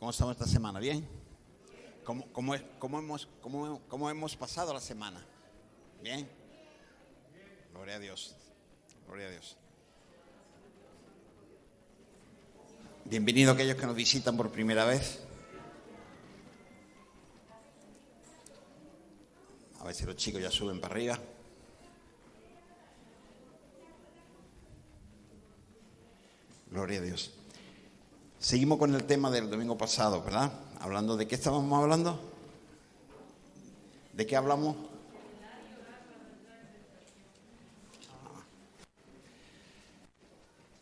¿Cómo estamos esta semana? ¿Bien? ¿Cómo hemos pasado la semana? ¿Bien? Gloria a Dios. Gloria a Dios. Bienvenido a aquellos que nos visitan por primera vez. A ver si los chicos ya suben para arriba. Gloria a Dios. Seguimos con el tema del domingo pasado, ¿verdad? Hablando de qué estábamos hablando. ¿De qué hablamos?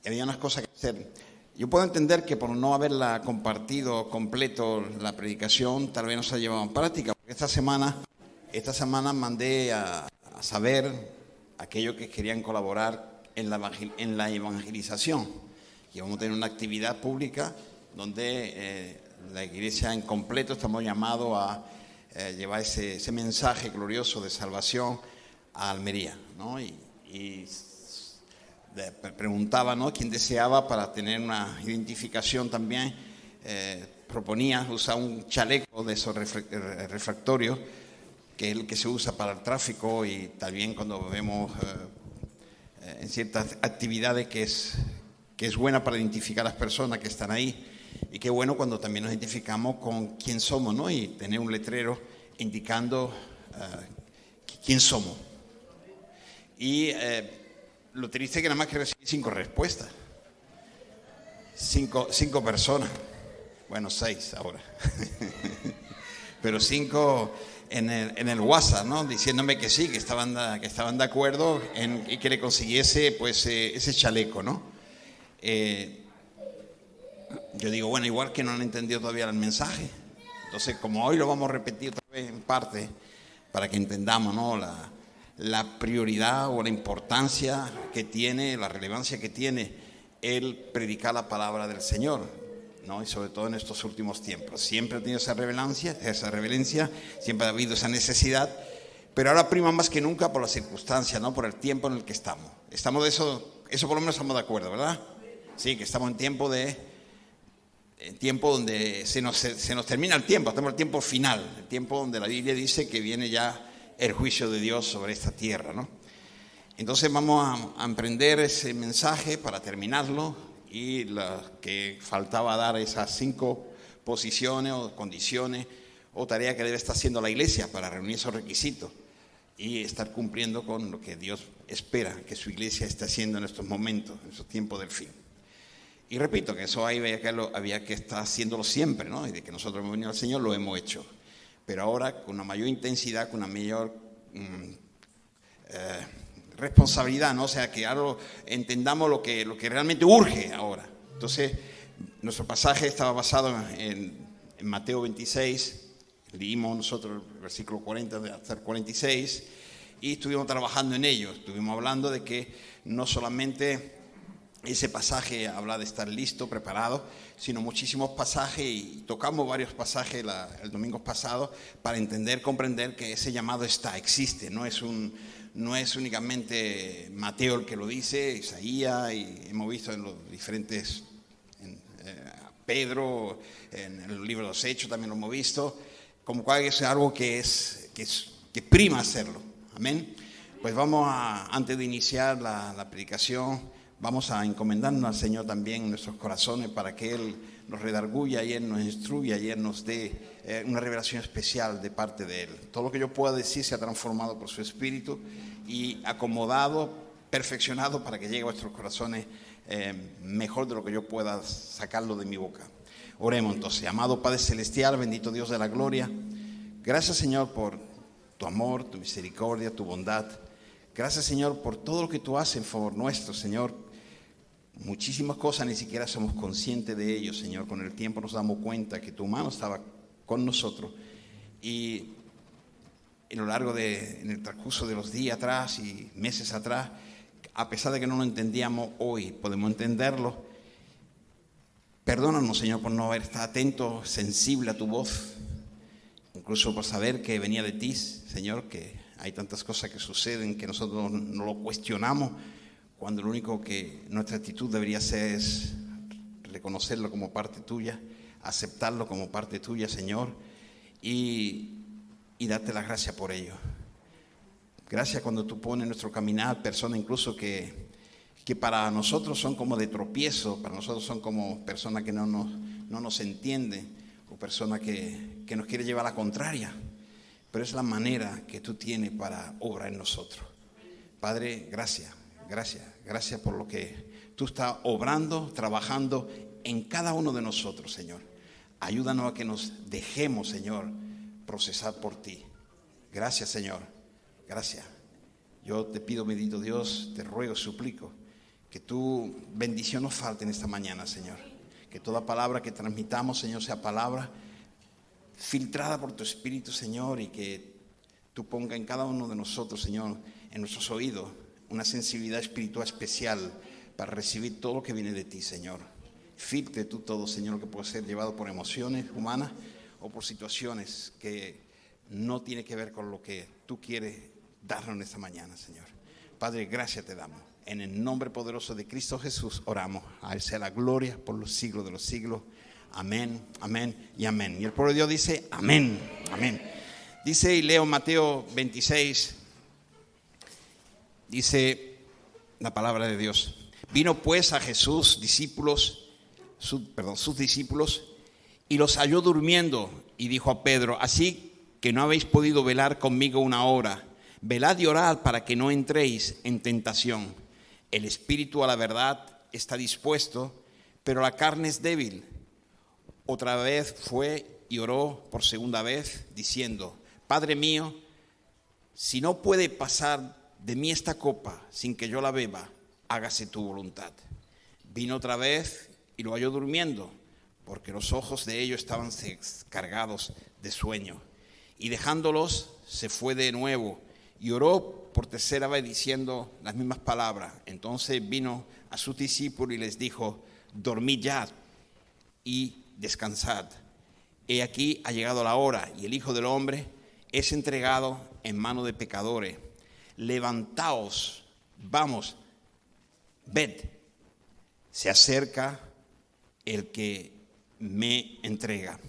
Había unas cosas que hacer. Yo puedo entender que por no haberla compartido completo la predicación, tal vez no se ha llevado en práctica. Porque esta semana mandé a saber a aquellos que querían colaborar en la evangelización. Y vamos a tener una actividad pública donde la iglesia en completo estamos llamados a llevar ese mensaje glorioso de salvación a Almería, ¿no? Y preguntaba, ¿no?, quién deseaba para tener una identificación también. Proponía usar un chaleco de esos refractorios, que es el que se usa para el tráfico, y también cuando vemos en ciertas actividades que es buena para identificar a las personas que están ahí. Y qué bueno cuando también nos identificamos con quién somos, ¿no? Y tener un letrero indicando quién somos. Y lo triste es que nada más que recibí 5 respuestas. 5 personas. Bueno, 6 ahora. Pero 5 en el WhatsApp, ¿no? Diciéndome que sí, que estaban de acuerdo en que le consiguiese pues ese chaleco, ¿no? Yo digo, bueno, igual que no han entendido todavía el mensaje. Entonces, como hoy lo vamos a repetir otra vez en parte, para que entendamos, ¿no?, la prioridad o la importancia que tiene, la relevancia que tiene el predicar la palabra del Señor, ¿no? Y sobre todo en estos últimos tiempos. Siempre ha tenido esa revelancia, siempre ha habido esa necesidad, pero ahora prima más que nunca por las circunstancias, ¿no?, por el tiempo en el que estamos. Estamos de eso por lo menos estamos de acuerdo, ¿verdad? Sí, que estamos en tiempo donde se nos termina el tiempo, estamos en el tiempo final, el tiempo donde la Biblia dice que viene ya el juicio de Dios sobre esta tierra, ¿no? Entonces vamos a emprender ese mensaje para terminarlo, y que faltaba dar esas 5 posiciones o condiciones o tareas que debe estar haciendo la iglesia para reunir esos requisitos y estar cumpliendo con lo que Dios espera que su iglesia esté haciendo en estos momentos, en estos tiempos del fin. Y repito que eso había que estar haciéndolo siempre, ¿no? Y de que nosotros hemos venido al Señor lo hemos hecho. Pero ahora con una mayor intensidad, con una mayor responsabilidad, ¿no? O sea, que ahora entendamos lo que realmente urge ahora. Entonces, nuestro pasaje estaba basado en Mateo 26, leímos nosotros el versículo 40 hasta el 46, y estuvimos trabajando en ello. Estuvimos hablando de que no solamente ese pasaje habla de estar listo, preparado, sino muchísimos pasajes, y tocamos varios pasajes el domingo pasado para comprender que ese llamado existe, no es únicamente Mateo el que lo dice, Isaías, y hemos visto en los diferentes, Pedro, en el libro de los Hechos también lo hemos visto, como cual es algo que prima hacerlo. Amén. Pues antes de iniciar la predicación, vamos a encomendarnos al Señor también en nuestros corazones para que Él nos redarguya y Él nos instruya y Él nos dé una revelación especial de parte de Él. Todo lo que yo pueda decir sea transformado por su Espíritu y acomodado, perfeccionado para que llegue a vuestros corazones mejor de lo que yo pueda sacarlo de mi boca. Oremos entonces. Amado Padre Celestial, bendito Dios de la gloria, gracias, Señor, por tu amor, tu misericordia, tu bondad. Gracias, Señor, por todo lo que tú haces en favor nuestro, Señor. Muchísimas cosas ni siquiera somos conscientes de ello, Señor. Con el tiempo nos damos cuenta que tu mano estaba con nosotros, y en el transcurso de los días atrás y meses atrás, a pesar de que no lo entendíamos, hoy podemos entenderlo. Perdónanos, Señor, por no haber estado atento, sensible a tu voz, incluso por saber que venía de ti, Señor, que hay tantas cosas que suceden que nosotros no lo cuestionamos, cuando lo único que nuestra actitud debería ser es reconocerlo como parte tuya, aceptarlo como parte tuya, Señor, y darte las gracias por ello. Gracias cuando tú pones en nuestro caminar personas incluso que para nosotros son como de tropiezo, para nosotros son como personas que no nos entienden, o personas que nos quieren llevar a la contraria, pero es la manera que tú tienes para obrar en nosotros. Padre, gracias por lo que tú estás obrando, trabajando en cada uno de nosotros, Señor. Ayúdanos a que nos dejemos, Señor, procesar por ti. Gracias, Señor, gracias. Yo te pido, bendito Dios, te ruego, suplico, que tu bendición nos falte en esta mañana, Señor. Que toda palabra que transmitamos, Señor, sea palabra filtrada por tu Espíritu, Señor, y que tú pongas en cada uno de nosotros, Señor, en nuestros oídos, una sensibilidad espiritual especial para recibir todo lo que viene de ti, Señor. Filtre tú todo, Señor, que puede ser llevado por emociones humanas o por situaciones que no tienen que ver con lo que tú quieres darnos en esta mañana, Señor. Padre, gracias te damos. En el nombre poderoso de Cristo Jesús oramos. A Él sea la gloria por los siglos de los siglos. Amén, amén y amén. Y el pueblo de Dios dice amén, amén. Dice, y leo Mateo 26, dice la palabra de Dios. Vino pues a Jesús sus discípulos, y los halló durmiendo, y dijo a Pedro: así que no habéis podido velar conmigo una hora. Velad y orad para que no entréis en tentación. El espíritu a la verdad está dispuesto, pero la carne es débil. Otra vez fue y oró por segunda vez, diciendo: Padre mío, si no puede pasar de mí esta copa sin que yo la beba, hágase tu voluntad. Vino otra vez y lo halló durmiendo, porque los ojos de ellos estaban cargados de sueño. Y dejándolos, se fue de nuevo y oró por tercera vez, diciendo las mismas palabras. Entonces vino a sus discípulos y les dijo: dormid ya y descansad. He aquí ha llegado la hora, y el Hijo del Hombre es entregado en manos de pecadores. Levantaos, vamos, ved, se acerca el que me entrega.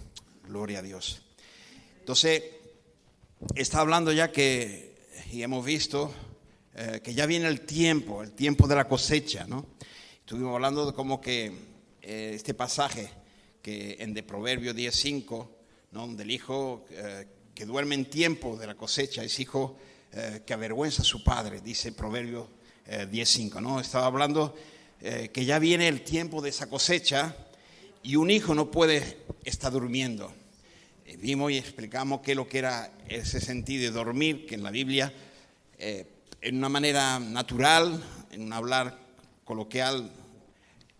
Gloria a Dios. Entonces, está hablando ya que, y hemos visto que ya viene el tiempo de la cosecha, ¿no? Estuvimos hablando de cómo que este pasaje que en de Proverbios 10:5, ¿no? Donde el hijo que duerme en tiempo de la cosecha es hijo que avergüenza a su padre, dice Proverbios 10:5, ¿no? Estaba hablando que ya viene el tiempo de esa cosecha y un hijo no puede estar durmiendo. Vimos y explicamos qué es lo que era ese sentido de dormir, que en la Biblia, en una manera natural, en un hablar coloquial,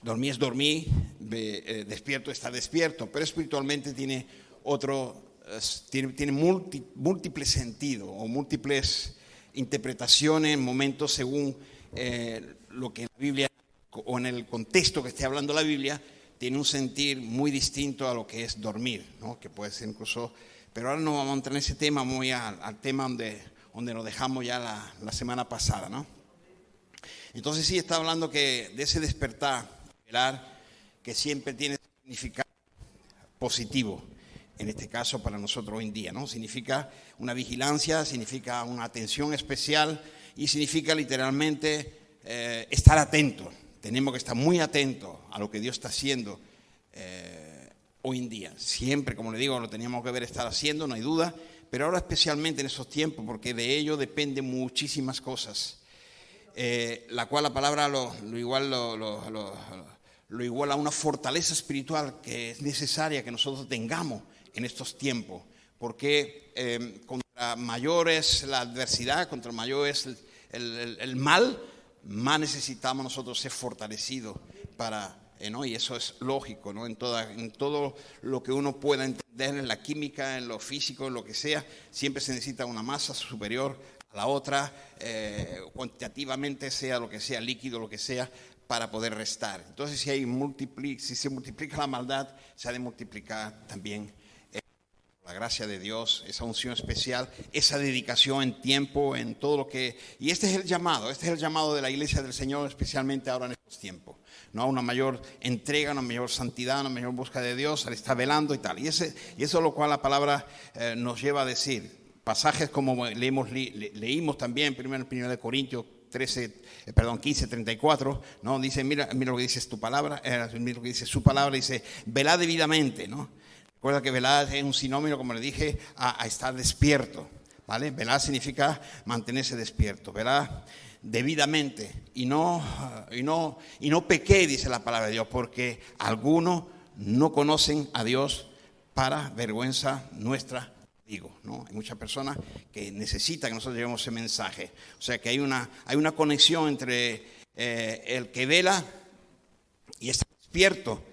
dormir es dormir, despierto está despierto, pero espiritualmente tiene múltiples sentidos o múltiples interpretaciones, momentos según lo que en la Biblia o en el contexto que esté hablando la Biblia, tiene un sentir muy distinto a lo que es dormir, ¿no? Que puede ser incluso, pero ahora no vamos a entrar en ese tema, muy al tema donde nos dejamos ya la semana pasada, ¿no? Entonces sí está hablando que de ese despertar, velar, que siempre tiene significado positivo, en este caso para nosotros hoy en día, ¿no? Significa una vigilancia, significa una atención especial y significa literalmente estar atento. Tenemos que estar muy atentos a lo que Dios está haciendo hoy en día. Siempre, como le digo, lo teníamos que ver estar haciendo, no hay duda, pero ahora especialmente en esos tiempos, porque de ello dependen muchísimas cosas, la cual la palabra lo iguala a una fortaleza espiritual que es necesaria que nosotros tengamos en estos tiempos, porque contra mayor es la adversidad, contra mayor es el mal, más necesitamos nosotros ser fortalecidos para, ¿no? Y eso es lógico, ¿no? En todo lo que uno pueda entender, en la química, en lo físico, en lo que sea, siempre se necesita una masa superior a la otra, cuantitativamente sea lo que sea, líquido, lo que sea, para poder restar. Entonces, si se multiplica la maldad, se ha de multiplicar también la gracia de Dios, esa unción especial, esa dedicación en tiempo, en todo lo que... Y este es el llamado de la iglesia del Señor, especialmente ahora en estos tiempos, ¿no? Una mayor entrega, una mayor santidad, una mayor búsqueda de Dios, Él está velando y tal. Y eso es lo cual la palabra nos lleva a decir. Pasajes como leímos también, primero de Corintios 15, 34, ¿no? Dice, mira lo que dice tu palabra, mira lo que dice su palabra, dice, velad debidamente, ¿no? Recuerda que velar es un sinónimo, como le dije, a estar despierto, ¿vale? Velar significa mantenerse despierto, velar debidamente y no pequé, dice la palabra de Dios, porque algunos no conocen a Dios para vergüenza nuestra, digo, ¿no? Hay muchas personas que necesitan que nosotros llevemos ese mensaje, o sea que hay una conexión entre el que vela y está despierto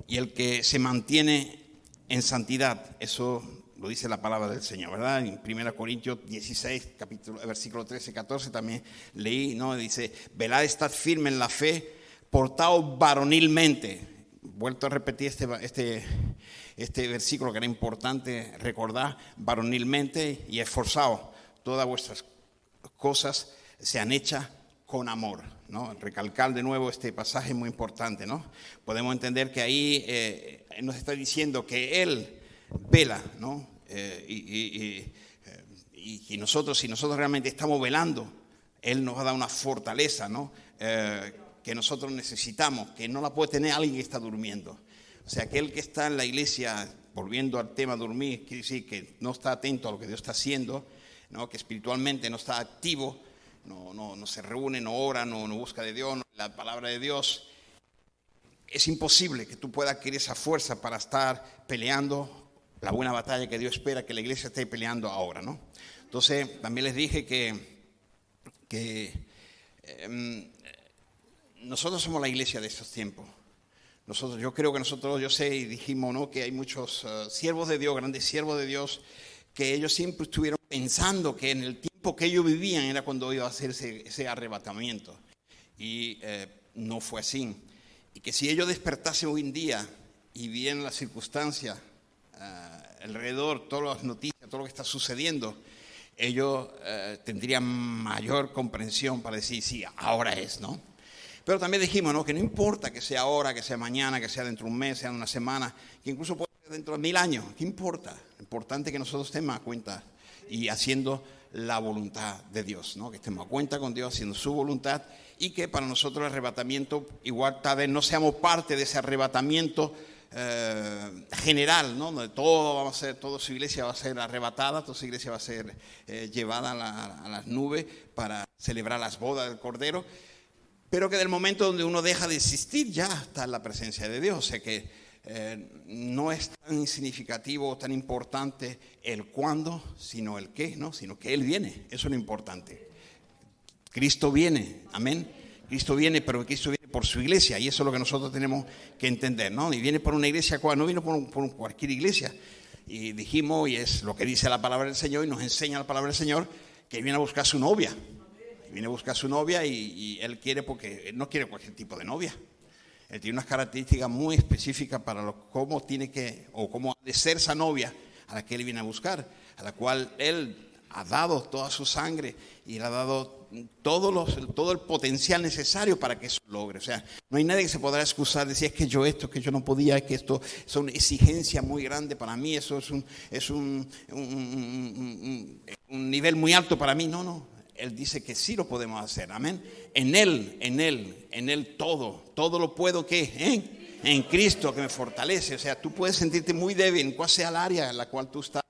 y el que se mantiene en santidad. Eso lo dice la palabra del Señor, ¿verdad? En 1 Corintios 16, versículo 13, 14 también leí, ¿no? Dice, velad, estad firme en la fe, portaos varonilmente. Vuelto a repetir este versículo que era importante recordar, varonilmente, y esforzaos. Todas vuestras cosas sean hechas con amor, ¿no? Recalcar de nuevo este pasaje muy importante, ¿no? Podemos entender que ahí nos está diciendo que Él vela, ¿no? Y nosotros, si nosotros realmente estamos velando, Él nos va a dar una fortaleza, ¿no? Que nosotros necesitamos, que no la puede tener alguien que está durmiendo. O sea, aquel que está en la iglesia, volviendo al tema dormir, quiere decir que no está atento a lo que Dios está haciendo, ¿no? Que espiritualmente no está activo, no se reúne, no ora, no busca de Dios, la palabra de Dios. Es imposible que tú puedas adquirir esa fuerza para estar peleando la buena batalla que Dios espera que la iglesia esté peleando ahora, ¿no? Entonces, también les dije que nosotros somos la iglesia de estos tiempos. Yo creo que yo sé y dijimos, ¿no? Que hay muchos siervos de Dios, grandes siervos de Dios, que ellos siempre estuvieron pensando que en el tiempo que ellos vivían era cuando iba a hacerse ese arrebatamiento. Y no fue así. Y que si ellos despertasen hoy en día y vieran las circunstancias alrededor, todas las noticias, todo lo que está sucediendo, ellos tendrían mayor comprensión para decir, sí, ahora es, ¿no? Pero también dijimos, ¿no? Que no importa que sea ahora, que sea mañana, que sea dentro de un mes, sea en una semana, que incluso puede ser dentro de 1000 años. ¿Qué importa? Lo importante es que nosotros estemos a cuenta y haciendo la voluntad de Dios, ¿no? Que estemos a cuenta con Dios, haciendo su voluntad, y que para nosotros el arrebatamiento, igual tal vez no seamos parte de ese arrebatamiento general, ¿no? Donde toda su iglesia va a ser arrebatada, toda su iglesia va a ser llevada a las nubes para celebrar las bodas del Cordero. Pero que del momento donde uno deja de existir ya está en la presencia de Dios. O sea que no es tan significativo o tan importante el cuándo, sino el qué, ¿no? Sino que Él viene. Eso es lo importante. Cristo viene, amén. Cristo viene, pero Cristo viene por su iglesia. Y eso es lo que nosotros tenemos que entender, ¿no? Y viene por una iglesia, no viene por cualquier iglesia. Y dijimos, y es lo que dice la palabra del Señor, y nos enseña la palabra del Señor, que viene a buscar su novia. Viene a buscar a su novia y él quiere, porque él no quiere cualquier tipo de novia. Él tiene unas características muy específicas para cómo tiene que, o cómo ha de ser esa novia a la que él viene a buscar, a la cual él ha dado toda su sangre y le ha dado todo el potencial necesario para que eso logre. O sea, no hay nadie que se podrá excusar, decir es que yo no podía, es que esto es una exigencia muy grande para mí, eso es un nivel muy alto para mí. No. Él dice que sí lo podemos hacer, amén. En Él todo lo puedo, ¿qué? En Cristo que me fortalece. O sea, tú puedes sentirte muy débil en cual sea el área en la cual tú estás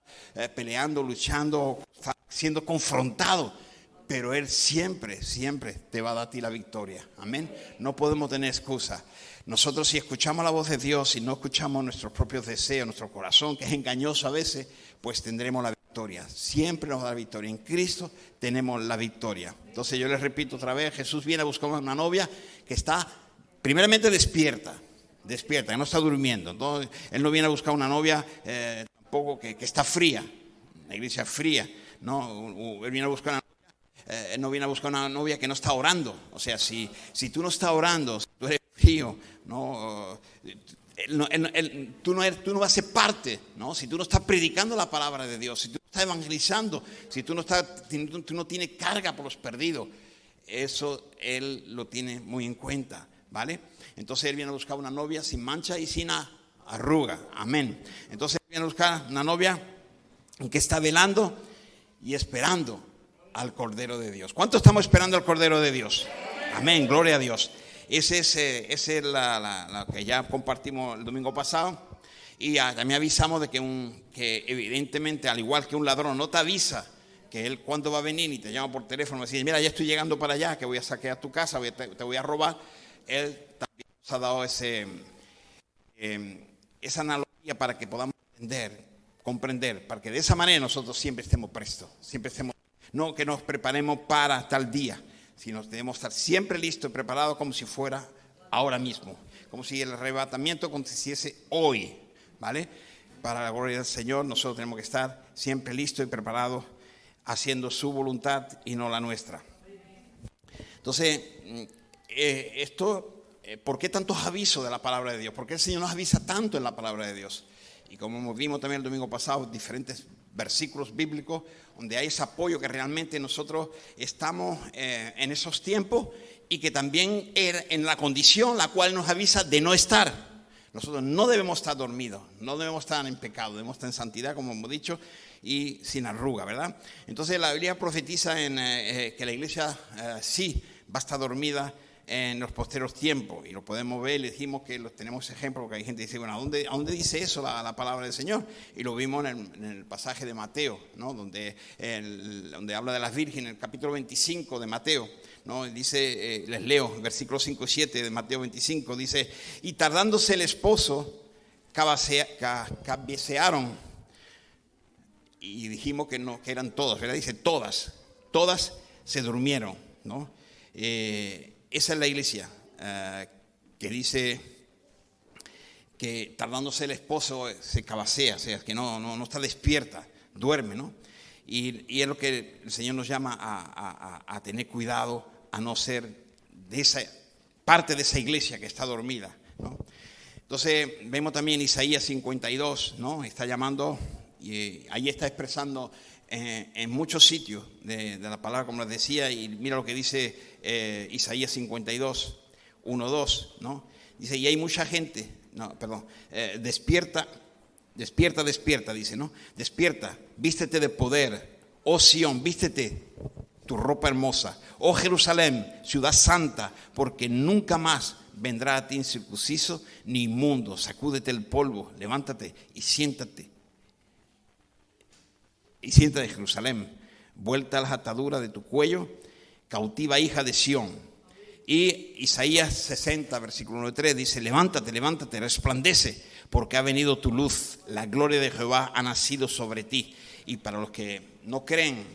peleando, luchando, siendo confrontado. Pero Él siempre te va a dar a ti la victoria, amén. No podemos tener excusa. Nosotros, si escuchamos la voz de Dios y no escuchamos nuestros propios deseos, nuestro corazón, que es engañoso a veces, pues tendremos la victoria. Siempre nos da la victoria. En Cristo tenemos la victoria. Entonces yo les repito otra vez, Jesús viene a buscar una novia que está primeramente despierta, que no está durmiendo. Entonces, Él no viene a buscar una novia tampoco que está fría, una iglesia fría. No, Él viene a buscar una novia, no viene a buscar una novia que no está orando. O sea, si tú no estás orando, si tú eres frío, no, tú no vas a ser parte, ¿no? Si tú no estás predicando la palabra de Dios, si tú no estás evangelizando, si tú no tienes carga por los perdidos, eso Él lo tiene muy en cuenta, ¿vale? Entonces Él viene a buscar una novia sin mancha y sin arruga, amén. Entonces Él viene a buscar una novia que está velando y esperando al Cordero de Dios. ¿Cuánto estamos esperando al Cordero de Dios? Amén, gloria a Dios. Ese es la que ya compartimos el domingo pasado. Y también avisamos de que evidentemente, al igual que un ladrón no te avisa que él cuándo va a venir y te llama por teléfono y dice, mira, ya estoy llegando para allá, que voy a saquear tu casa, te voy a robar. Él también nos ha dado esa analogía para que podamos comprender, para que de esa manera nosotros siempre estemos prestos, no que nos preparemos para tal día, sino debemos estar siempre listos y preparados como si fuera ahora mismo, como si el arrebatamiento aconteciese hoy, ¿vale? Para la gloria del Señor, nosotros tenemos que estar siempre listos y preparados, haciendo su voluntad y no la nuestra. Entonces, ¿por qué tantos avisos de la palabra de Dios? ¿Por qué el Señor nos avisa tanto en la palabra de Dios? Y como vimos también el domingo pasado, diferentes versículos bíblicos donde hay ese apoyo que realmente nosotros estamos en esos tiempos y que también en la condición la cual nos avisa de no estar. Nosotros no debemos estar dormidos, no debemos estar en pecado, debemos estar en santidad, como hemos dicho, y sin arruga, ¿verdad? Entonces la Biblia profetiza que la iglesia sí va a estar dormida en los posteros tiempos, y lo podemos ver. Le dijimos que tenemos ejemplo, porque hay gente que dice, bueno, ¿a dónde dice eso la palabra del Señor? Y lo vimos en el pasaje de Mateo, ¿no? Donde habla de las vírgenes, en el capítulo 25 de Mateo, ¿no? Dice, les leo, versículos 5 y 7 de Mateo 25, dice, y tardándose el esposo, cabecearon, y dijimos que no, que eran todos, ¿verdad? Dice, todas se durmieron, ¿no? Esa es la iglesia que dice que tardándose el esposo se cabecea, o sea, que no está despierta, duerme, ¿no? Y es lo que el Señor nos llama a tener cuidado, a no ser de esa parte de esa iglesia que está dormida, ¿no? Entonces vemos también Isaías 52, ¿no? Está llamando, y ahí está expresando en muchos sitios de la palabra, como les decía, y mira lo que dice Isaías 52, 1, 2, ¿no? Dice, y hay mucha gente, despierta, dice, ¿no? Despierta, vístete de poder, oh Sión, vístete tu ropa hermosa, oh Jerusalén, ciudad santa, porque nunca más vendrá a ti incircunciso ni inmundo. Sacúdete el polvo, levántate y siéntate. Y siéntate, Jerusalén, vuelta a las ataduras de tu cuello, cautiva hija de Sión. Y Isaías 60, versículo 1 y 3 dice, levántate, resplandece, porque ha venido tu luz, la gloria de Jehová ha nacido sobre ti. Y para los que no creen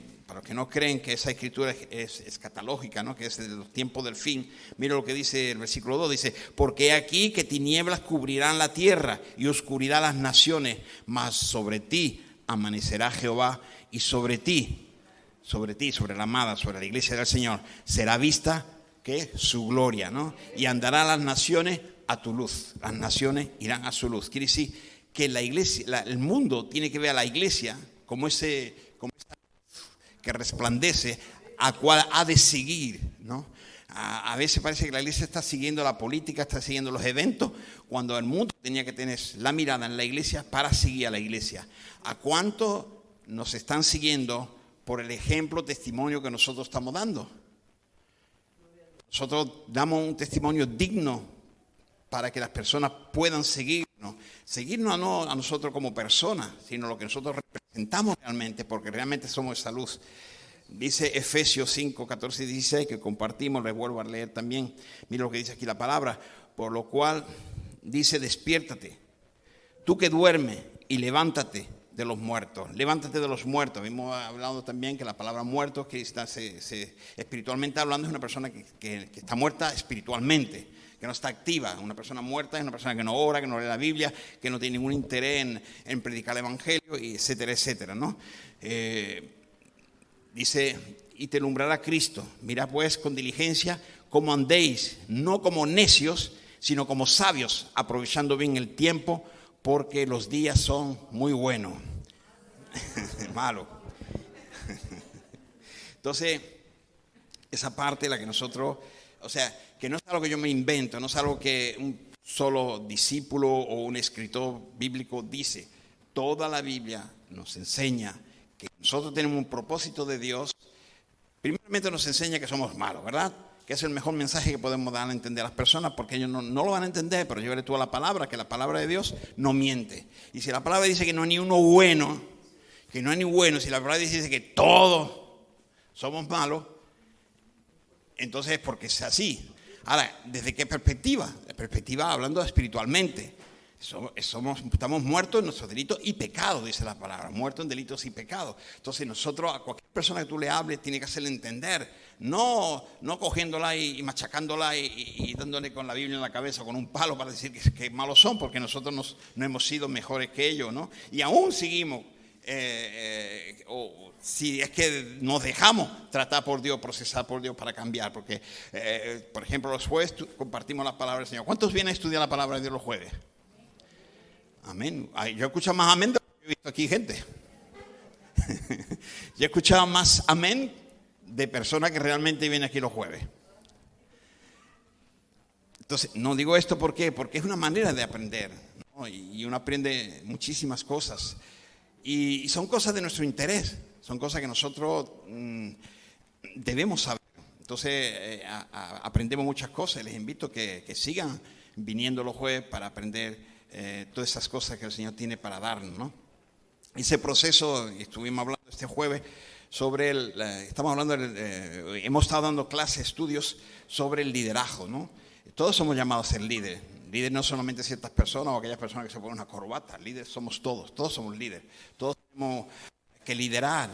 que esa escritura es escatológica, ¿no? Que es de los tiempos del fin, mira lo que dice el versículo 2, dice, porque he aquí que tinieblas cubrirán la tierra y oscuridad las naciones, mas sobre ti amanecerá Jehová, y sobre ti, sobre la amada, sobre la iglesia del Señor, será vista que su gloria, ¿no? Y andarán las naciones a tu luz, las naciones irán a su luz. Quiere decir que la iglesia, el mundo tiene que ver a la iglesia como esa que resplandece, a cual ha de seguir, ¿no? A veces parece que la iglesia está siguiendo la política, está siguiendo los eventos, cuando el mundo tenía que tener la mirada en la iglesia para seguir a la iglesia. ¿A cuánto nos están siguiendo por el ejemplo, testimonio que nosotros estamos dando? Nosotros damos un testimonio digno para que las personas puedan seguirnos no a nosotros como personas, sino lo que nosotros representamos realmente, porque realmente somos esa luz. Dice Efesios 5, 14 y 16, que compartimos, les vuelvo a leer también. Mira lo que dice aquí la palabra. Por lo cual dice, despiértate, tú que duermes, y levántate de los muertos. Levántate de los muertos. Hemos hablado también que la palabra muerto, que está espiritualmente hablando, es una persona que está muerta espiritualmente, que no está activa. Una persona muerta es una persona que no ora, que no lee la Biblia, que no tiene ningún interés en predicar el Evangelio, y etcétera, etcétera, ¿no? Dice, y te alumbrará Cristo. Mirad pues con diligencia cómo andéis, no como necios, sino como sabios, aprovechando bien el tiempo, porque los días son muy buenos. Malo. Entonces, esa parte la que nosotros, o sea, que no es algo que yo me invento, no es algo que un solo discípulo o un escritor bíblico dice. Toda la Biblia nos enseña que nosotros tenemos un propósito de Dios. Primeramente nos enseña que somos malos, ¿verdad? Que es el mejor mensaje que podemos dar a entender a las personas, porque ellos no lo van a entender, pero llévale tú a la palabra, que la palabra de Dios no miente. Y si la palabra dice que no hay ni uno bueno, que no hay ni bueno, si la palabra dice que todos somos malos, entonces es porque es así. Ahora, ¿desde qué perspectiva? La perspectiva hablando espiritualmente. Estamos muertos en nuestros delitos y pecados, dice la palabra, muertos en delitos y pecados. Entonces nosotros, a cualquier persona que tú le hables, tiene que hacerle entender, no cogiéndola y machacándola y dándole con la Biblia en la cabeza, con un palo para decir que malos son, porque nosotros no hemos sido mejores que ellos, ¿no? Y aún seguimos, si es que nos dejamos tratar por Dios, procesar por Dios para cambiar, porque, por ejemplo, los jueves compartimos la palabra del Señor. ¿Cuántos vienen a estudiar la palabra de Dios los jueves? Amén. Yo he escuchado más amén de lo que he visto aquí, gente. Yo he escuchado más amén de personas que realmente vienen aquí los jueves. Entonces, no digo esto porque es una manera de aprender, ¿no? Y uno aprende muchísimas cosas. Y son cosas de nuestro interés, son cosas que nosotros debemos saber. Entonces, aprendemos muchas cosas. Les invito a que sigan viniendo los jueves para aprender todas esas cosas que el Señor tiene para darnos, ¿no? Ese proceso, estuvimos hablando este jueves sobre hemos estado dando clases, estudios sobre el liderazgo, ¿no? Todos somos llamados a ser líderes. Líderes no solamente ciertas personas o aquellas personas que se ponen una corbata. Líderes somos todos somos líderes. Todos tenemos que liderar,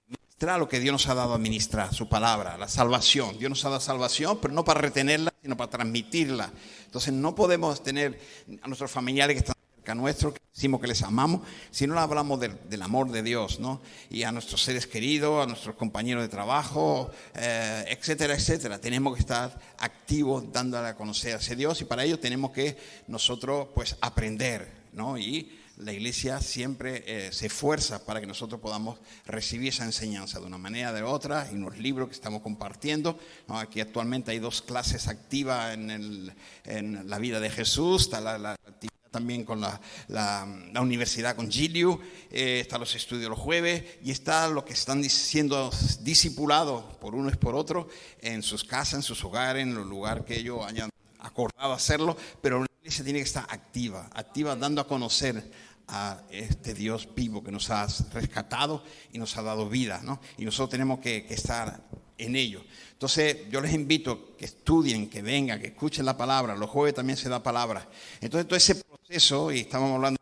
administrar lo que Dios nos ha dado a administrar, su palabra, la salvación. Dios nos ha dado salvación, pero no para retenerla, sino para transmitirla. Entonces no podemos tener a nuestros familiares que están cerca nuestro, que decimos que les amamos, si no le hablamos del amor de Dios, ¿no? Y a nuestros seres queridos, a nuestros compañeros de trabajo, etcétera, etcétera. Tenemos que estar activos dándole a conocer a ese Dios, y para ello tenemos que nosotros pues aprender, ¿no? Y la iglesia siempre se esfuerza para que nosotros podamos recibir esa enseñanza de una manera o de otra, en los libros que estamos compartiendo, ¿no? Aquí actualmente hay 2 clases activas en la vida de Jesús. Está la actividad también con la universidad con Giliu, están los estudios los jueves, y está lo que están siendo discipulados por uno y por otro en sus casas, en sus hogares, en los lugares que ellos hayan acordado hacerlo, pero la iglesia tiene que estar activa, dando a conocer a este Dios vivo que nos ha rescatado y nos ha dado vida, ¿no? Y nosotros tenemos que estar en ello. Entonces yo les invito que estudien, que vengan, que escuchen la palabra. Los jueves también se da palabra. Entonces todo ese proceso, y estábamos hablando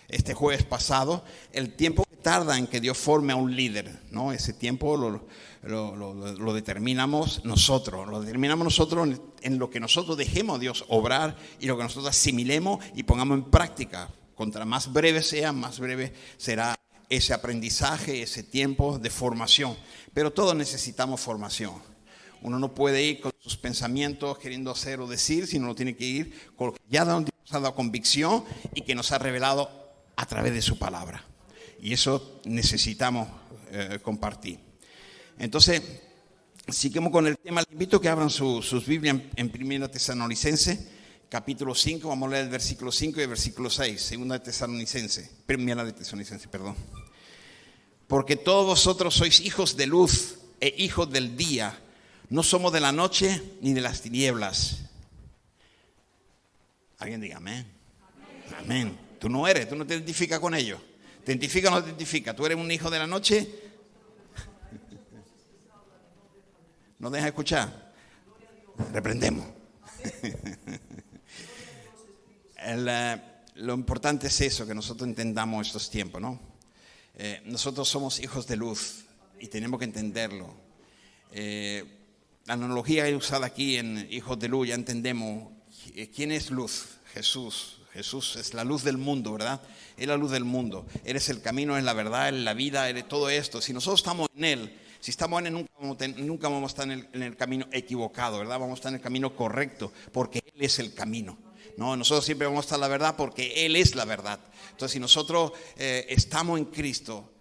este jueves pasado, el tiempo que tarda en que Dios forme a un líder, ¿no? Ese tiempo lo determinamos nosotros. Lo determinamos nosotros en lo que nosotros dejemos a Dios obrar y lo que nosotros asimilemos y pongamos en práctica. Contra más breve sea, más breve será ese aprendizaje, ese tiempo de formación. Pero todos necesitamos formación. Uno no puede ir con sus pensamientos queriendo hacer o decir, sino lo tiene que ir con lo que ya Dios nos ha dado convicción y que nos ha revelado a través de su palabra. Y eso necesitamos compartir. Entonces, seguimos con el tema. Les invito a que abran sus Biblias en 1 Tesalonicenses, capítulo 5. Vamos a leer el versículo 5 y el versículo 6. 1 Tesalonicenses, perdón. Porque todos vosotros sois hijos de luz e hijos del día. No somos de la noche ni de las tinieblas. Alguien diga amén. Amén. Tú no te identificas con ellos. ¿Te identifica o no te identifica? ¿Tú eres un hijo de la noche? ¿No dejas escuchar? Reprendemos. Lo importante es eso, que nosotros entendamos estos tiempos, ¿no? Nosotros somos hijos de luz y tenemos que entenderlo. La analogía usada aquí en hijos de luz, ya entendemos quién es luz. Jesús. Jesús es la luz del mundo, ¿verdad? Es la luz del mundo. Él es el camino, es la verdad, es la vida, es todo esto. Si nosotros estamos en Él, Si estamos en él, nunca vamos a estar en el camino equivocado, ¿verdad? Vamos a estar en el camino correcto, porque Él es el camino. No, nosotros siempre vamos a estar en la verdad porque Él es la verdad. Entonces, si nosotros estamos en Cristo,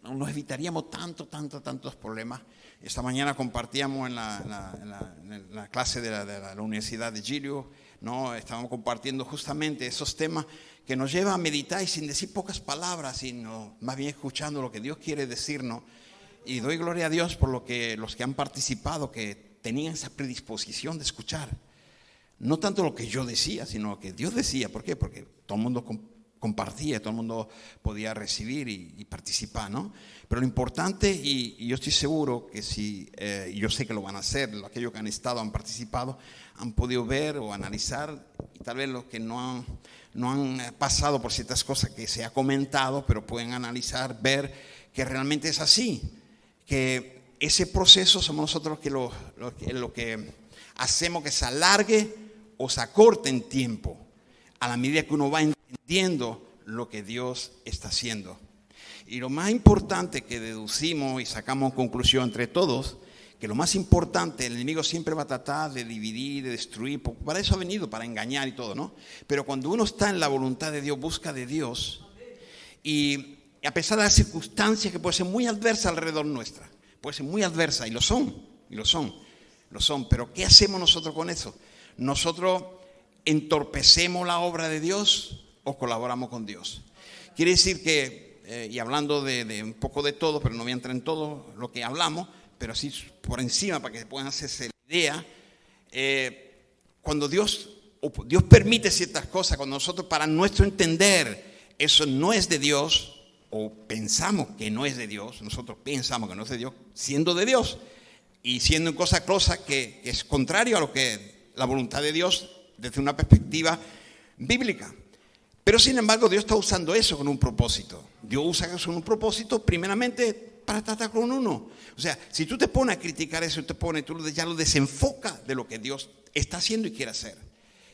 nos evitaríamos tantos problemas. Esta mañana compartíamos en la clase de la Universidad de Giglio, ¿no? Estábamos compartiendo justamente esos temas que nos llevan a meditar y sin decir pocas palabras, sino más bien escuchando lo que Dios quiere decirnos. Y doy gloria a Dios por los que han participado, que tenían esa predisposición de escuchar. No tanto lo que yo decía, sino lo que Dios decía. ¿Por qué? Porque todo el mundo compartía, todo el mundo podía recibir y participar, ¿no? Pero lo importante, y yo estoy seguro que si, yo sé que lo van a hacer, aquellos que han estado, han participado, han podido ver o analizar, y tal vez los que no han pasado por ciertas cosas que se ha comentado, pero pueden analizar, ver que realmente es así, que ese proceso somos nosotros lo que hacemos que se alargue o se acorte en tiempo, a la medida que uno va entendiendo lo que Dios está haciendo. Y lo más importante que deducimos y sacamos conclusión entre todos, que lo más importante, el enemigo siempre va a tratar de dividir, de destruir, para eso ha venido, para engañar y todo, ¿no? Pero cuando uno está en la voluntad de Dios, busca de Dios, y a pesar de las circunstancias que pueden ser muy adversas alrededor nuestra, puede ser muy adversas, y lo son, pero ¿qué hacemos nosotros con eso? Nosotros entorpecemos la obra de Dios o colaboramos con Dios. Quiere decir que, y hablando de un poco de todo, pero no voy a entrar en todo lo que hablamos, pero sí por encima para que puedan hacerse la idea, cuando Dios permite ciertas cosas, cuando nosotros para nuestro entender eso no es de Dios, o pensamos que no es de Dios, nosotros pensamos que no es de Dios, siendo de Dios, y siendo en cosa que es contrario a lo que la voluntad de Dios desde una perspectiva bíblica. Pero sin embargo Dios está usando eso con un propósito. Dios usa eso con un propósito primeramente para tratar con uno. O sea, si tú te pones a criticar eso, tú ya lo desenfocas de lo que Dios está haciendo y quiere hacer.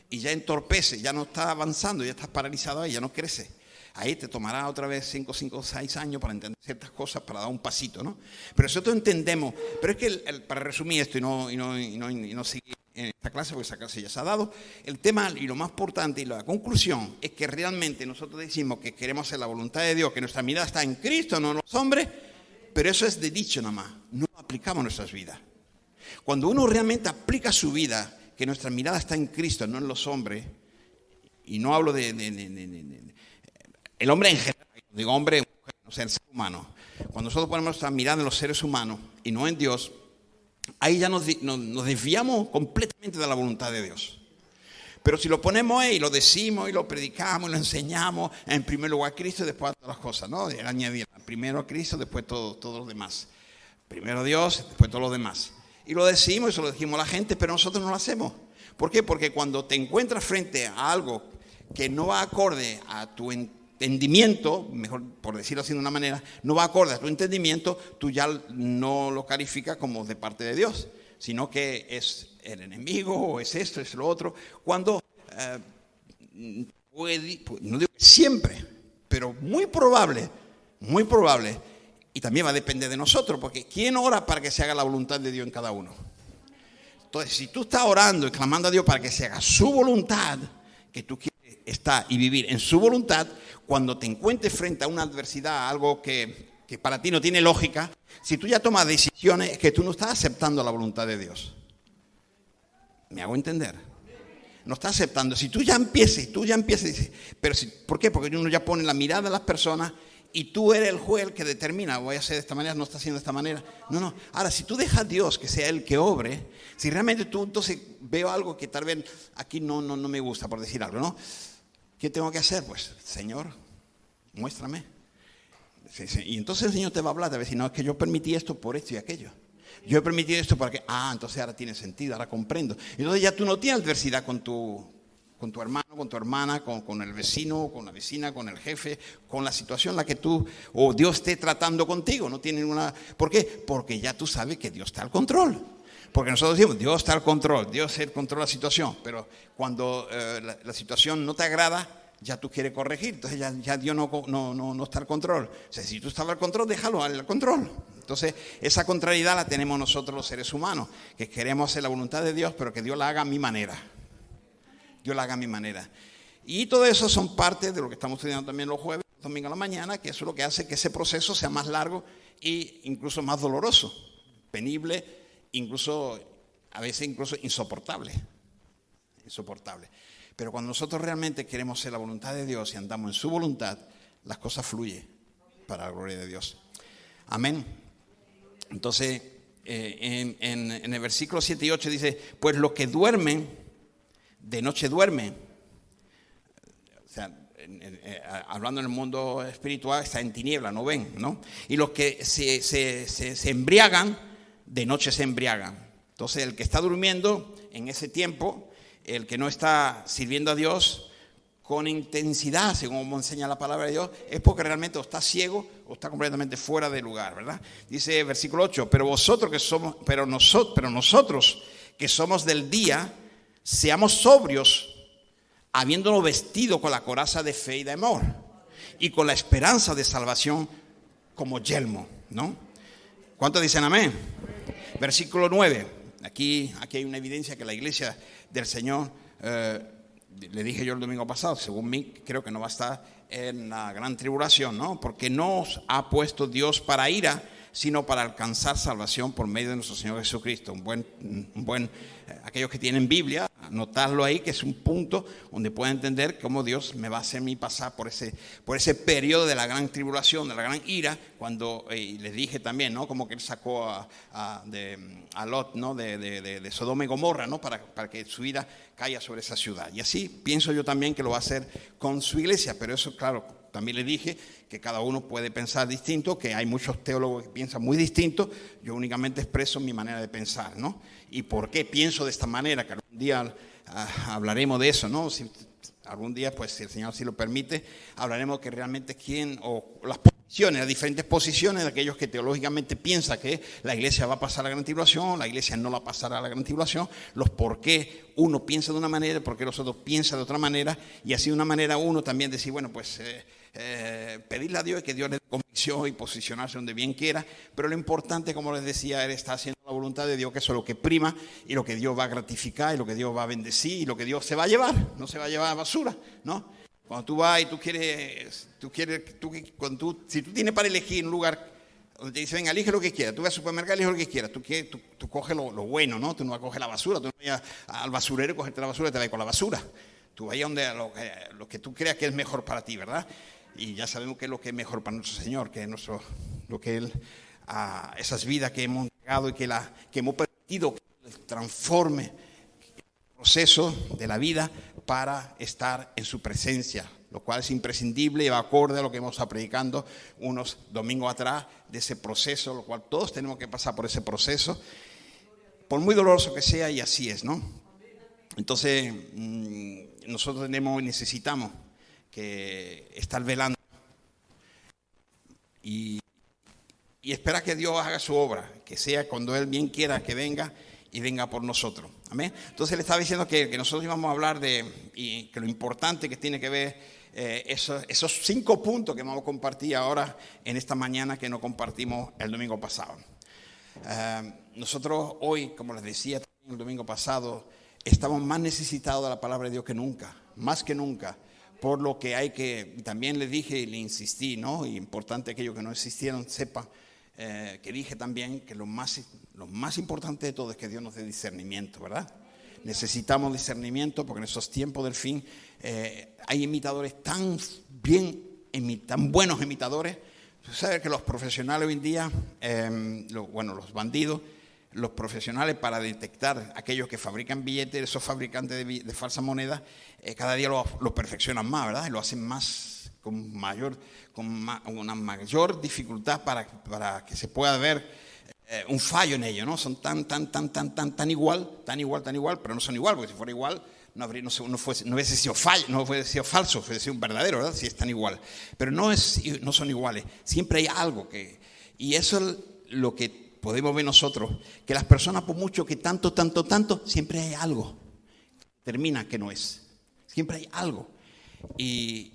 Y ya entorpece, ya no está avanzando, ya estás paralizado ahí, ya no crece. Ahí te tomará otra vez 5 o 6 años para entender ciertas cosas, para dar un pasito, ¿no? Pero nosotros entendemos. Pero es que, para resumir esto y no seguir en esta clase, porque esa clase ya se ha dado, el tema y lo más importante y la conclusión es que realmente nosotros decimos que queremos hacer la voluntad de Dios, que nuestra mirada está en Cristo, no en los hombres, pero eso es de dicho nada más, no lo aplicamos en nuestras vidas. Cuando uno realmente aplica su vida, que nuestra mirada está en Cristo, no en los hombres, y no hablo de el hombre en general, digo hombre, o sea, el ser humano. Cuando nosotros ponemos nuestra mirada en los seres humanos y no en Dios, ahí ya nos desviamos completamente de la voluntad de Dios. Pero si lo ponemos ahí, lo decimos y lo predicamos y lo enseñamos, en primer lugar a Cristo y después a todas las cosas, ¿no? Añadir primero a Cristo, después todo lo demás. Primero Dios, después todo lo demás. Y lo decimos y se lo decimos a la gente, pero nosotros no lo hacemos. ¿Por qué? Porque cuando te encuentras frente a algo que no va acorde a tu entendimiento, mejor por decirlo así de una manera, no va acorde a tu entendimiento, tú ya no lo calificas como de parte de Dios, sino que es el enemigo, o es esto, es lo otro, cuando no digo siempre, pero muy probable, y también va a depender de nosotros, porque ¿quién ora para que se haga la voluntad de Dios en cada uno? Entonces, si tú estás orando y clamando a Dios para que se haga su voluntad, que tú quieres estar y vivir en su voluntad, cuando te encuentres frente a una adversidad, algo que para ti no tiene lógica, si tú ya tomas decisiones, es que tú no estás aceptando la voluntad de Dios. ¿Me hago entender? No estás aceptando. Si tú ya empiezas, pero ¿por qué? Porque uno ya pone la mirada de las personas y tú eres el juez que determina, voy a hacer de esta manera, no está haciendo de esta manera. No. Ahora, si tú dejas a Dios que sea el que obre, si realmente tú entonces veo algo que tal vez aquí no me gusta, por decir algo, ¿no? ¿Qué tengo que hacer? Pues, Señor, muéstrame. Sí. Y entonces el Señor te va a hablar, te va a decir, no, es que yo permití esto por esto y aquello. Yo he permitido esto para que, entonces ahora tiene sentido, ahora comprendo. Entonces ya tú no tienes adversidad con tu hermano, con tu hermana, con el vecino, con la vecina, con el jefe, con la situación en la que tú o Dios esté tratando contigo. No tiene ninguna. ¿Por qué? Porque ya tú sabes que Dios está al control. Porque nosotros decimos, Dios está al control, Dios controla la situación. Pero cuando la situación no te agrada, ya tú quieres corregir, entonces ya Dios no está al control. O sea, si tú estabas al control, déjalo al control. Entonces, esa contrariedad la tenemos nosotros los seres humanos, que queremos hacer la voluntad de Dios, pero que Dios la haga a mi manera. Dios la haga a mi manera. Y todo eso son parte de lo que estamos estudiando también los jueves, domingo a la mañana, que eso es lo que hace que ese proceso sea más largo e incluso más doloroso, penible, incluso a veces incluso insoportable. Pero cuando nosotros realmente queremos hacer la voluntad de Dios y andamos en su voluntad, las cosas fluyen para la gloria de Dios. Amén. Entonces, en el versículo 7 y 8 dice, pues los que duermen, de noche duermen. O sea, hablando en el mundo espiritual, está en tiniebla, no ven, ¿no? Y los que se embriagan, de noche se embriagan. Entonces, el que está durmiendo en ese tiempo, el que no está sirviendo a Dios con intensidad, según enseña la palabra de Dios, es porque realmente o está ciego o está completamente fuera de lugar, ¿verdad? Dice versículo 8, pero nosotros que somos del día, seamos sobrios, habiéndonos vestido con la coraza de fe y de amor, y con la esperanza de salvación como yelmo, ¿no? ¿Cuántos dicen amén? Versículo 9, aquí hay una evidencia que la iglesia del Señor, le dije yo el domingo pasado, según mí creo que no va a estar en la gran tribulación, ¿no? Porque no os ha puesto Dios para ira, sino para alcanzar salvación por medio de nuestro Señor Jesucristo. Aquellos que tienen Biblia, anotarlo ahí, que es un punto donde pueden entender cómo Dios me va a hacer mi pasar por ese periodo de la gran tribulación, de la gran ira, cuando les dije también, ¿no? Como que Él sacó a Lot, ¿no? de Sodoma y Gomorra, ¿no? Para que su ira caiga sobre esa ciudad. Y así pienso yo también que lo va a hacer con su iglesia, pero eso, claro, también le dije que cada uno puede pensar distinto, que hay muchos teólogos que piensan muy distinto. Yo únicamente expreso mi manera de pensar, ¿no? Y por qué pienso de esta manera, que algún día hablaremos de eso, ¿no? Algún día, pues, si el Señor sí lo permite, hablaremos que realmente quién, o las posiciones, las diferentes posiciones de aquellos que teológicamente piensan que la iglesia va a pasar a la gran tribulación, la iglesia no la pasará a la gran tribulación, los por qué uno piensa de una manera, por qué los otros piensan de otra manera, y así de una manera uno también decir, bueno, pues pedirle a Dios que Dios le dé convicción y posicionarse donde bien quiera, pero lo importante, como les decía, Él está haciendo la voluntad de Dios, que eso es lo que prima, y lo que Dios va a gratificar, y lo que Dios va a bendecir, y lo que Dios se va a llevar, no se va a llevar a basura, ¿no? Cuando tú vas y si tú tienes para elegir un lugar donde te dice, venga, elige lo que quieras, tú vas al supermercado, elige lo que quieras, tú coges lo bueno, ¿no? Tú no vas a coger la basura, tú no vas al basurero y cogerte la basura y te vas con la basura. Tú vas a donde lo que tú creas que es mejor para ti, ¿verdad? Y ya sabemos qué es lo que es mejor para nuestro Señor, que es lo que Él, esas vidas que hemos entregado y que hemos permitido que Él transforme el proceso de la vida para estar en su presencia, lo cual es imprescindible y va acorde a lo que hemos estado predicando unos domingos atrás de ese proceso, lo cual todos tenemos que pasar por ese proceso, por muy doloroso que sea, y así es, ¿no? Entonces, nosotros necesitamos que estar velando y esperar que Dios haga su obra, que sea cuando Él bien quiera que venga y venga por nosotros. Amén. Entonces le estaba diciendo que nosotros íbamos a hablar y que lo importante que tiene que ver esos 5 puntos que vamos a compartir ahora en esta mañana que no compartimos el domingo pasado. Nosotros hoy, como les decía también el domingo pasado, estamos más necesitados de la palabra de Dios que nunca, más que nunca. Por lo que también le dije y le insistí, ¿no? Y importante aquellos que no existieron sepan que dije también que lo más importante de todo es que Dios nos dé discernimiento, ¿verdad? Necesitamos discernimiento porque en esos tiempos del fin hay imitadores tan buenos imitadores. Tú sabes que los profesionales hoy en día, los bandidos, los profesionales para detectar aquellos que fabrican billetes, esos fabricantes de falsas monedas, cada día lo perfeccionan más, ¿verdad? Y lo hacen más con una mayor dificultad para que se pueda ver un fallo en ello, ¿no? Son tan igual, pero no son igual, porque si fuera igual no hubiese sido falso, hubiese sido un verdadero, ¿verdad? Si es tan igual. Pero no son iguales, siempre hay algo y eso es lo que podemos ver nosotros, que las personas, por mucho que tanto, siempre hay algo que termina que no es. Siempre hay algo. Y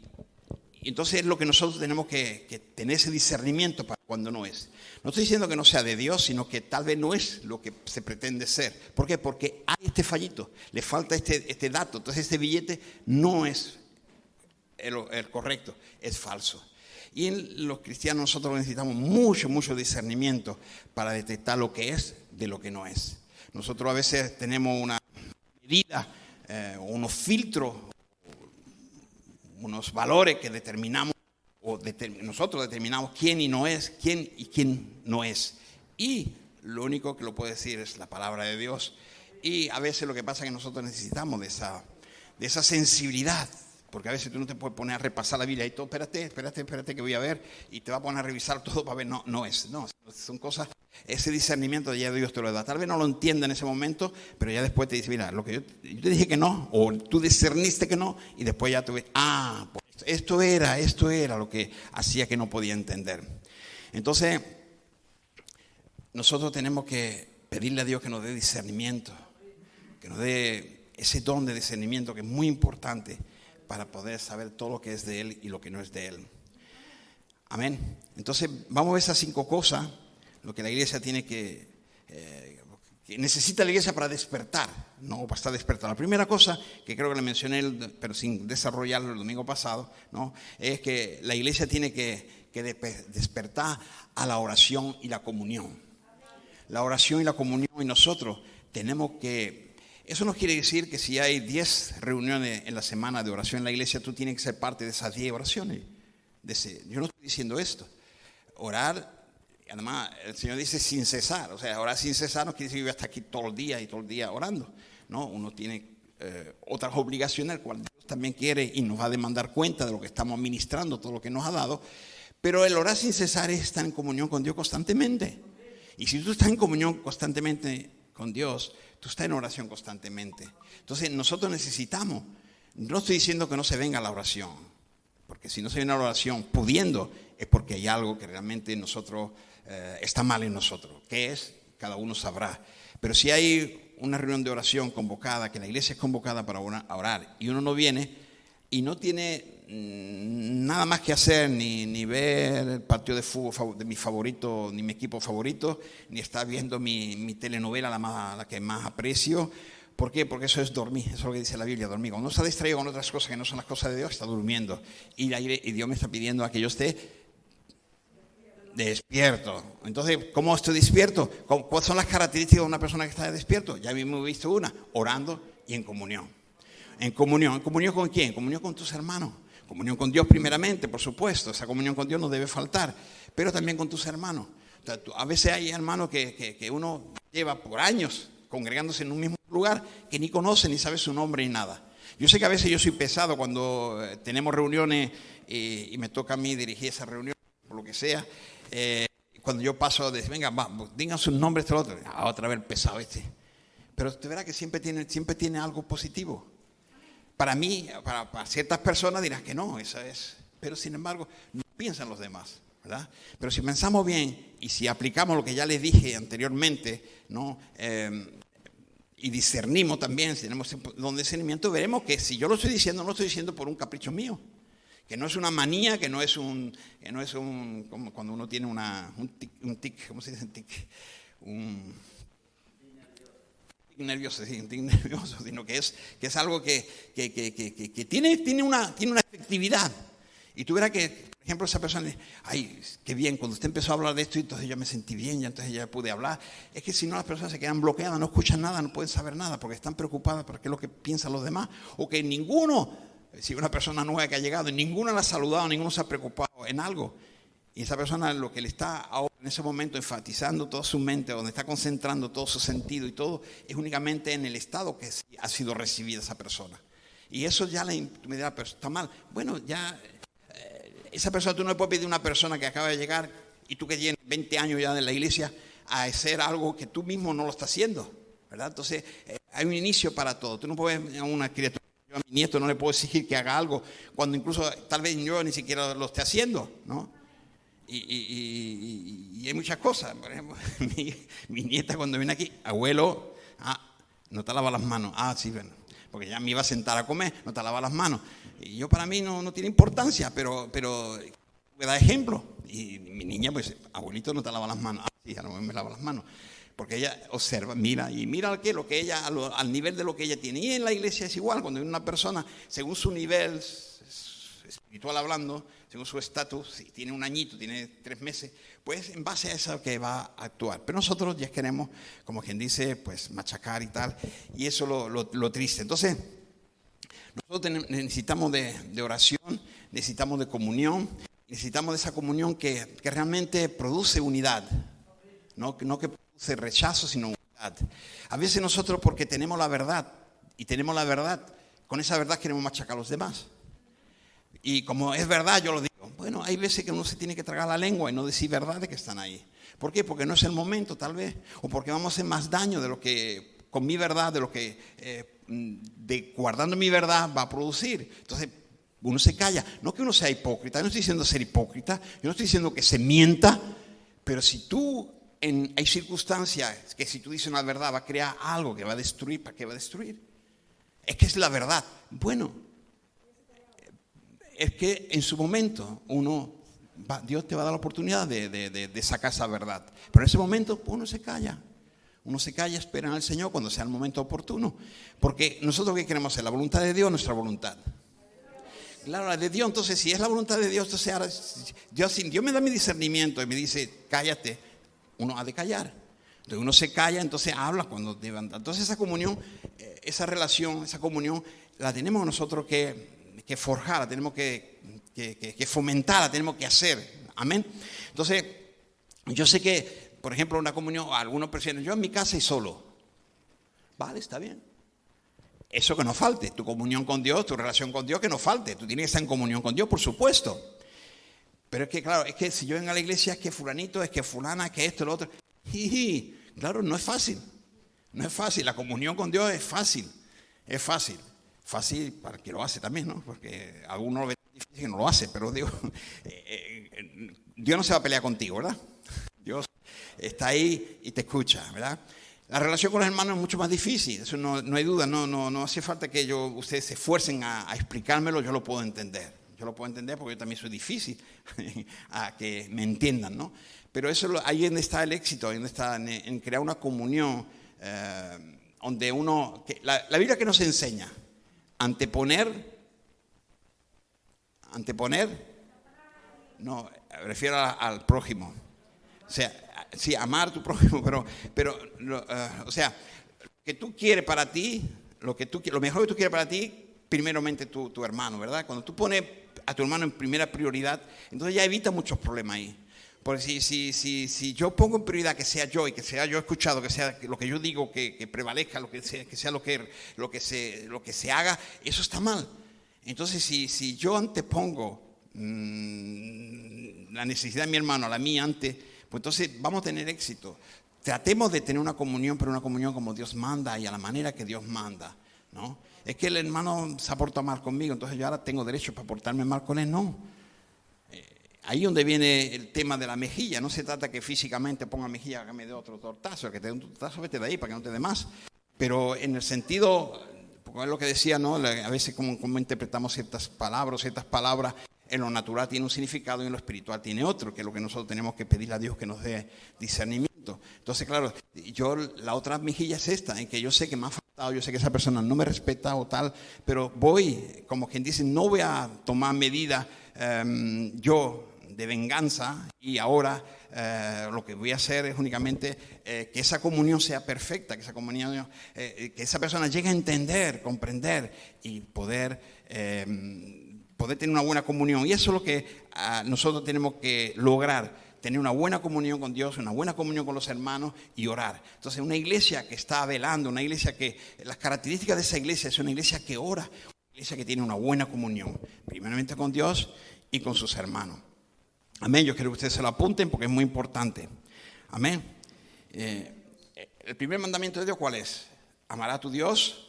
entonces es lo que nosotros tenemos que tener ese discernimiento para cuando no es. No estoy diciendo que no sea de Dios, sino que tal vez no es lo que se pretende ser. ¿Por qué? Porque hay este fallito, le falta este dato. Entonces este billete no es el correcto, es falso. Y en los cristianos nosotros necesitamos mucho discernimiento para detectar lo que es de lo que no es. Nosotros a veces tenemos una medida, unos filtros, unos valores que determinamos, nosotros determinamos quién y no es, quién y quién no es. Y lo único que lo puede decir es la palabra de Dios. Y a veces lo que pasa es que nosotros necesitamos de esa sensibilidad. Porque a veces tú no te puedes poner a repasar la Biblia y todo, espérate que voy a ver, y te va a poner a revisar todo para ver, no, son cosas, ese discernimiento ya Dios te lo da. Tal vez no lo entienda en ese momento, pero ya después te dice, mira, lo que yo te dije que no, o tú discerniste que no, y después ya tú ves, pues esto era lo que hacía que no podía entender. Entonces, nosotros tenemos que pedirle a Dios que nos dé discernimiento, que nos dé ese don de discernimiento que es muy importante para poder saber todo lo que es de Él y lo que no es de Él. Amén. Entonces, vamos a ver esas 5 cosas, lo que la iglesia tiene que necesita la iglesia para despertar, no para estar despertada. La primera cosa, que creo que la mencioné, pero sin desarrollarlo el domingo pasado, ¿no?, es que la iglesia tiene que despertar a la oración y la comunión. La oración y la comunión, y nosotros tenemos que... Eso no quiere decir que si hay 10 reuniones en la semana de oración en la iglesia, tú tienes que ser parte de esas 10 oraciones. Yo no estoy diciendo esto. Orar, además el Señor dice sin cesar. O sea, orar sin cesar no quiere decir que voy a estar aquí todo el día orando. No, uno tiene otras obligaciones, cual Dios también quiere y nos va a demandar cuenta de lo que estamos ministrando, todo lo que nos ha dado. Pero el orar sin cesar es estar en comunión con Dios constantemente. Y si tú estás en comunión constantemente con Dios, tú estás en oración constantemente. Entonces nosotros necesitamos, no estoy diciendo que no se venga a la oración, porque si no se viene a la oración pudiendo, es porque hay algo que realmente nosotros está mal en nosotros. ¿Qué es? Cada uno sabrá. Pero si hay una reunión de oración convocada, que la iglesia es convocada para orar, y uno no viene y no tiene nada más que hacer, ni ver el partido de fútbol de mi favorito, ni mi equipo favorito, ni estar viendo mi telenovela, la que más aprecio. ¿Por qué? Porque eso es dormir, eso es lo que dice la Biblia, dormir. Cuando uno está distraído con otras cosas que no son las cosas de Dios, está durmiendo. Y Dios me está pidiendo a que yo esté despierto. Entonces, ¿cómo estoy despierto? ¿Cuáles son las características de una persona que está despierto? Ya mismo he visto una, orando y en comunión. ¿En comunión con quién? En comunión con tus hermanos. Comunión con Dios primeramente, por supuesto. Esa comunión con Dios no debe faltar. Pero también con tus hermanos. O sea, a veces hay hermanos que uno lleva por años congregándose en un mismo lugar que ni conoce, ni sabe su nombre, ni nada. Yo sé que a veces yo soy pesado cuando tenemos reuniones y me toca a mí dirigir esa reunión, por lo que sea. Cuando yo paso de venga, digan sus nombres, otro. Otra vez pesado este. Pero te verás que siempre tiene algo positivo. Para mí, para ciertas personas dirás que no, esa es. Pero sin embargo, no piensan los demás, ¿verdad? Pero si pensamos bien y si aplicamos lo que ya les dije anteriormente, ¿no? Y discernimos también, si tenemos don de discernimiento, veremos que si yo lo estoy diciendo, no lo estoy diciendo por un capricho mío. Que no es una manía, que no es un como cuando uno tiene un tic, ¿cómo se dice tic? Un nervioso, sino que es algo que tiene una efectividad. Y tú verás que, por ejemplo, esa persona dice, ay, qué bien, cuando usted empezó a hablar de esto, entonces yo me sentí bien, ya entonces ya pude hablar. Es que si no, las personas se quedan bloqueadas, no escuchan nada, no pueden saber nada, porque están preocupadas por qué es lo que piensan los demás, o que si una persona nueva que ha llegado y ninguno la ha saludado, ninguno se ha preocupado en algo, y esa persona lo que le está ahora en ese momento enfatizando toda su mente, donde está concentrando todo su sentido y todo, es únicamente en el estado que ha sido recibida esa persona. Y eso ya me dirá, pero está mal. Bueno, ya esa persona, tú no le puedes pedir a una persona que acaba de llegar y tú que tienes 20 años ya en la iglesia a hacer algo que tú mismo no lo estás haciendo, ¿verdad? Entonces, hay un inicio para todo. Tú no puedes a una criatura, yo a mi nieto no le puedo exigir que haga algo cuando incluso tal vez yo ni siquiera lo esté haciendo, ¿no? Y hay muchas cosas. Por ejemplo, mi nieta cuando viene aquí, abuelo, no te lavas las manos. Sí, bueno. porque ya me iba a sentar a comer, no te lavas las manos. Y yo, para mí no tiene importancia, pero me da ejemplo. Y mi niña, pues, abuelito, no te lava las manos. Ah, sí, ya no me lava las manos. Porque ella observa, mira lo que ella, al nivel de lo que ella tiene. Y en la iglesia es igual, cuando hay una persona, según su nivel espiritual hablando, según su estatus, si tiene un añito, tiene 3 meses, pues en base a eso que va a actuar. Pero nosotros ya queremos, como quien dice, pues machacar y tal, y eso lo triste. Entonces, nosotros necesitamos de oración, necesitamos de comunión, necesitamos de esa comunión que realmente produce unidad, no que produce rechazo, sino unidad. A veces nosotros, porque tenemos la verdad, con esa verdad queremos machacar a los demás. Y como es verdad, yo lo digo. Bueno, hay veces que uno se tiene que tragar la lengua y no decir verdades que están ahí. ¿Por qué? Porque no es el momento, tal vez. O porque vamos a hacer más daño de lo que, con mi verdad, de lo que, guardando mi verdad, va a producir. Entonces, uno se calla. No que uno sea hipócrita. Yo no estoy diciendo ser hipócrita. Yo no estoy diciendo que se mienta. Pero si hay circunstancias que si tú dices una verdad va a crear algo que va a destruir, ¿para qué va a destruir? Es que es la verdad. Bueno, es que en su momento Dios te va a dar la oportunidad de sacar esa verdad. Pero en ese momento uno se calla. Uno se calla, espera al Señor cuando sea el momento oportuno. Porque nosotros, ¿qué queremos hacer? La voluntad de Dios, nuestra voluntad. Claro, la de Dios. Entonces, si es la voluntad de Dios, entonces ahora Dios me da mi discernimiento y me dice, cállate, uno ha de callar. Entonces uno se calla, entonces habla cuando levanta. Entonces esa comunión, esa relación, esa comunión, la tenemos nosotros que forjar, la tenemos que fomentar, la tenemos que hacer. Amén. Entonces, yo sé que, por ejemplo, una comunión, algunos prefieren, yo en mi casa y solo. Vale, está bien. Eso que no falte, tu comunión con Dios, tu relación con Dios, que no falte. Tú tienes que estar en comunión con Dios, por supuesto. Pero es que, claro, es que si yo vengo a la iglesia, es que fulanito, es que fulana, es que esto, lo otro. Claro, no es fácil. No es fácil. La comunión con Dios es fácil. Es fácil. Fácil para el que lo hace también, ¿no? Porque algunos lo ven difícil que no lo hace, pero digo, Dios no se va a pelear contigo, ¿verdad? Dios está ahí y te escucha, ¿verdad? La relación con los hermanos es mucho más difícil, eso no hay duda, no hace falta que ustedes se esfuercen a explicármelo, yo lo puedo entender. Yo lo puedo entender porque yo también soy difícil a que me entiendan, ¿no? Pero ahí donde está el éxito, ahí donde está en crear una comunión donde la Biblia que nos enseña, anteponer, no, me refiero al prójimo. O sea, sí, amar a tu prójimo, pero o sea, lo que tú quieres para ti, lo mejor que tú quieres para ti, primeramente tu hermano, ¿verdad? Cuando tú pones a tu hermano en primera prioridad, entonces ya evita muchos problemas ahí. Porque si yo pongo en prioridad que sea yo y que sea yo escuchado, que sea lo que yo digo que prevalezca, que sea lo que se haga, eso está mal. Entonces si yo antepongo la necesidad de mi hermano a la mía antes, pues entonces vamos a tener éxito. Tratemos de tener una comunión, pero una comunión como Dios manda y a la manera que Dios manda, ¿no? Es que el hermano se ha portado mal conmigo, entonces yo ahora tengo derecho para portarme mal con él, no. Ahí donde viene el tema de la mejilla. No se trata que físicamente ponga mejilla que me dé otro tortazo. El que te dé un tortazo, vete de ahí para que no te dé más. Pero en el sentido, porque es lo que decía, ¿no? A veces como interpretamos ciertas palabras, en lo natural tiene un significado y en lo espiritual tiene otro, que es lo que nosotros tenemos que pedirle a Dios que nos dé discernimiento. Entonces, claro, la otra mejilla es esta, en que yo sé que me ha faltado, yo sé que esa persona no me respeta o tal, pero voy, como quien dice, no voy a tomar medidas yo de venganza y ahora lo que voy a hacer es únicamente que esa comunión sea perfecta, que esa persona llegue a entender, comprender y poder tener una buena comunión. Y eso es lo que nosotros tenemos que lograr, tener una buena comunión con Dios, una buena comunión con los hermanos y orar. Entonces, una iglesia que está velando, una iglesia las características de esa iglesia es una iglesia que ora, una iglesia que tiene una buena comunión, primeramente con Dios y con sus hermanos. Amén, yo quiero que ustedes se lo apunten porque es muy importante. Amén. El primer mandamiento de Dios, ¿cuál es? Amará a tu Dios.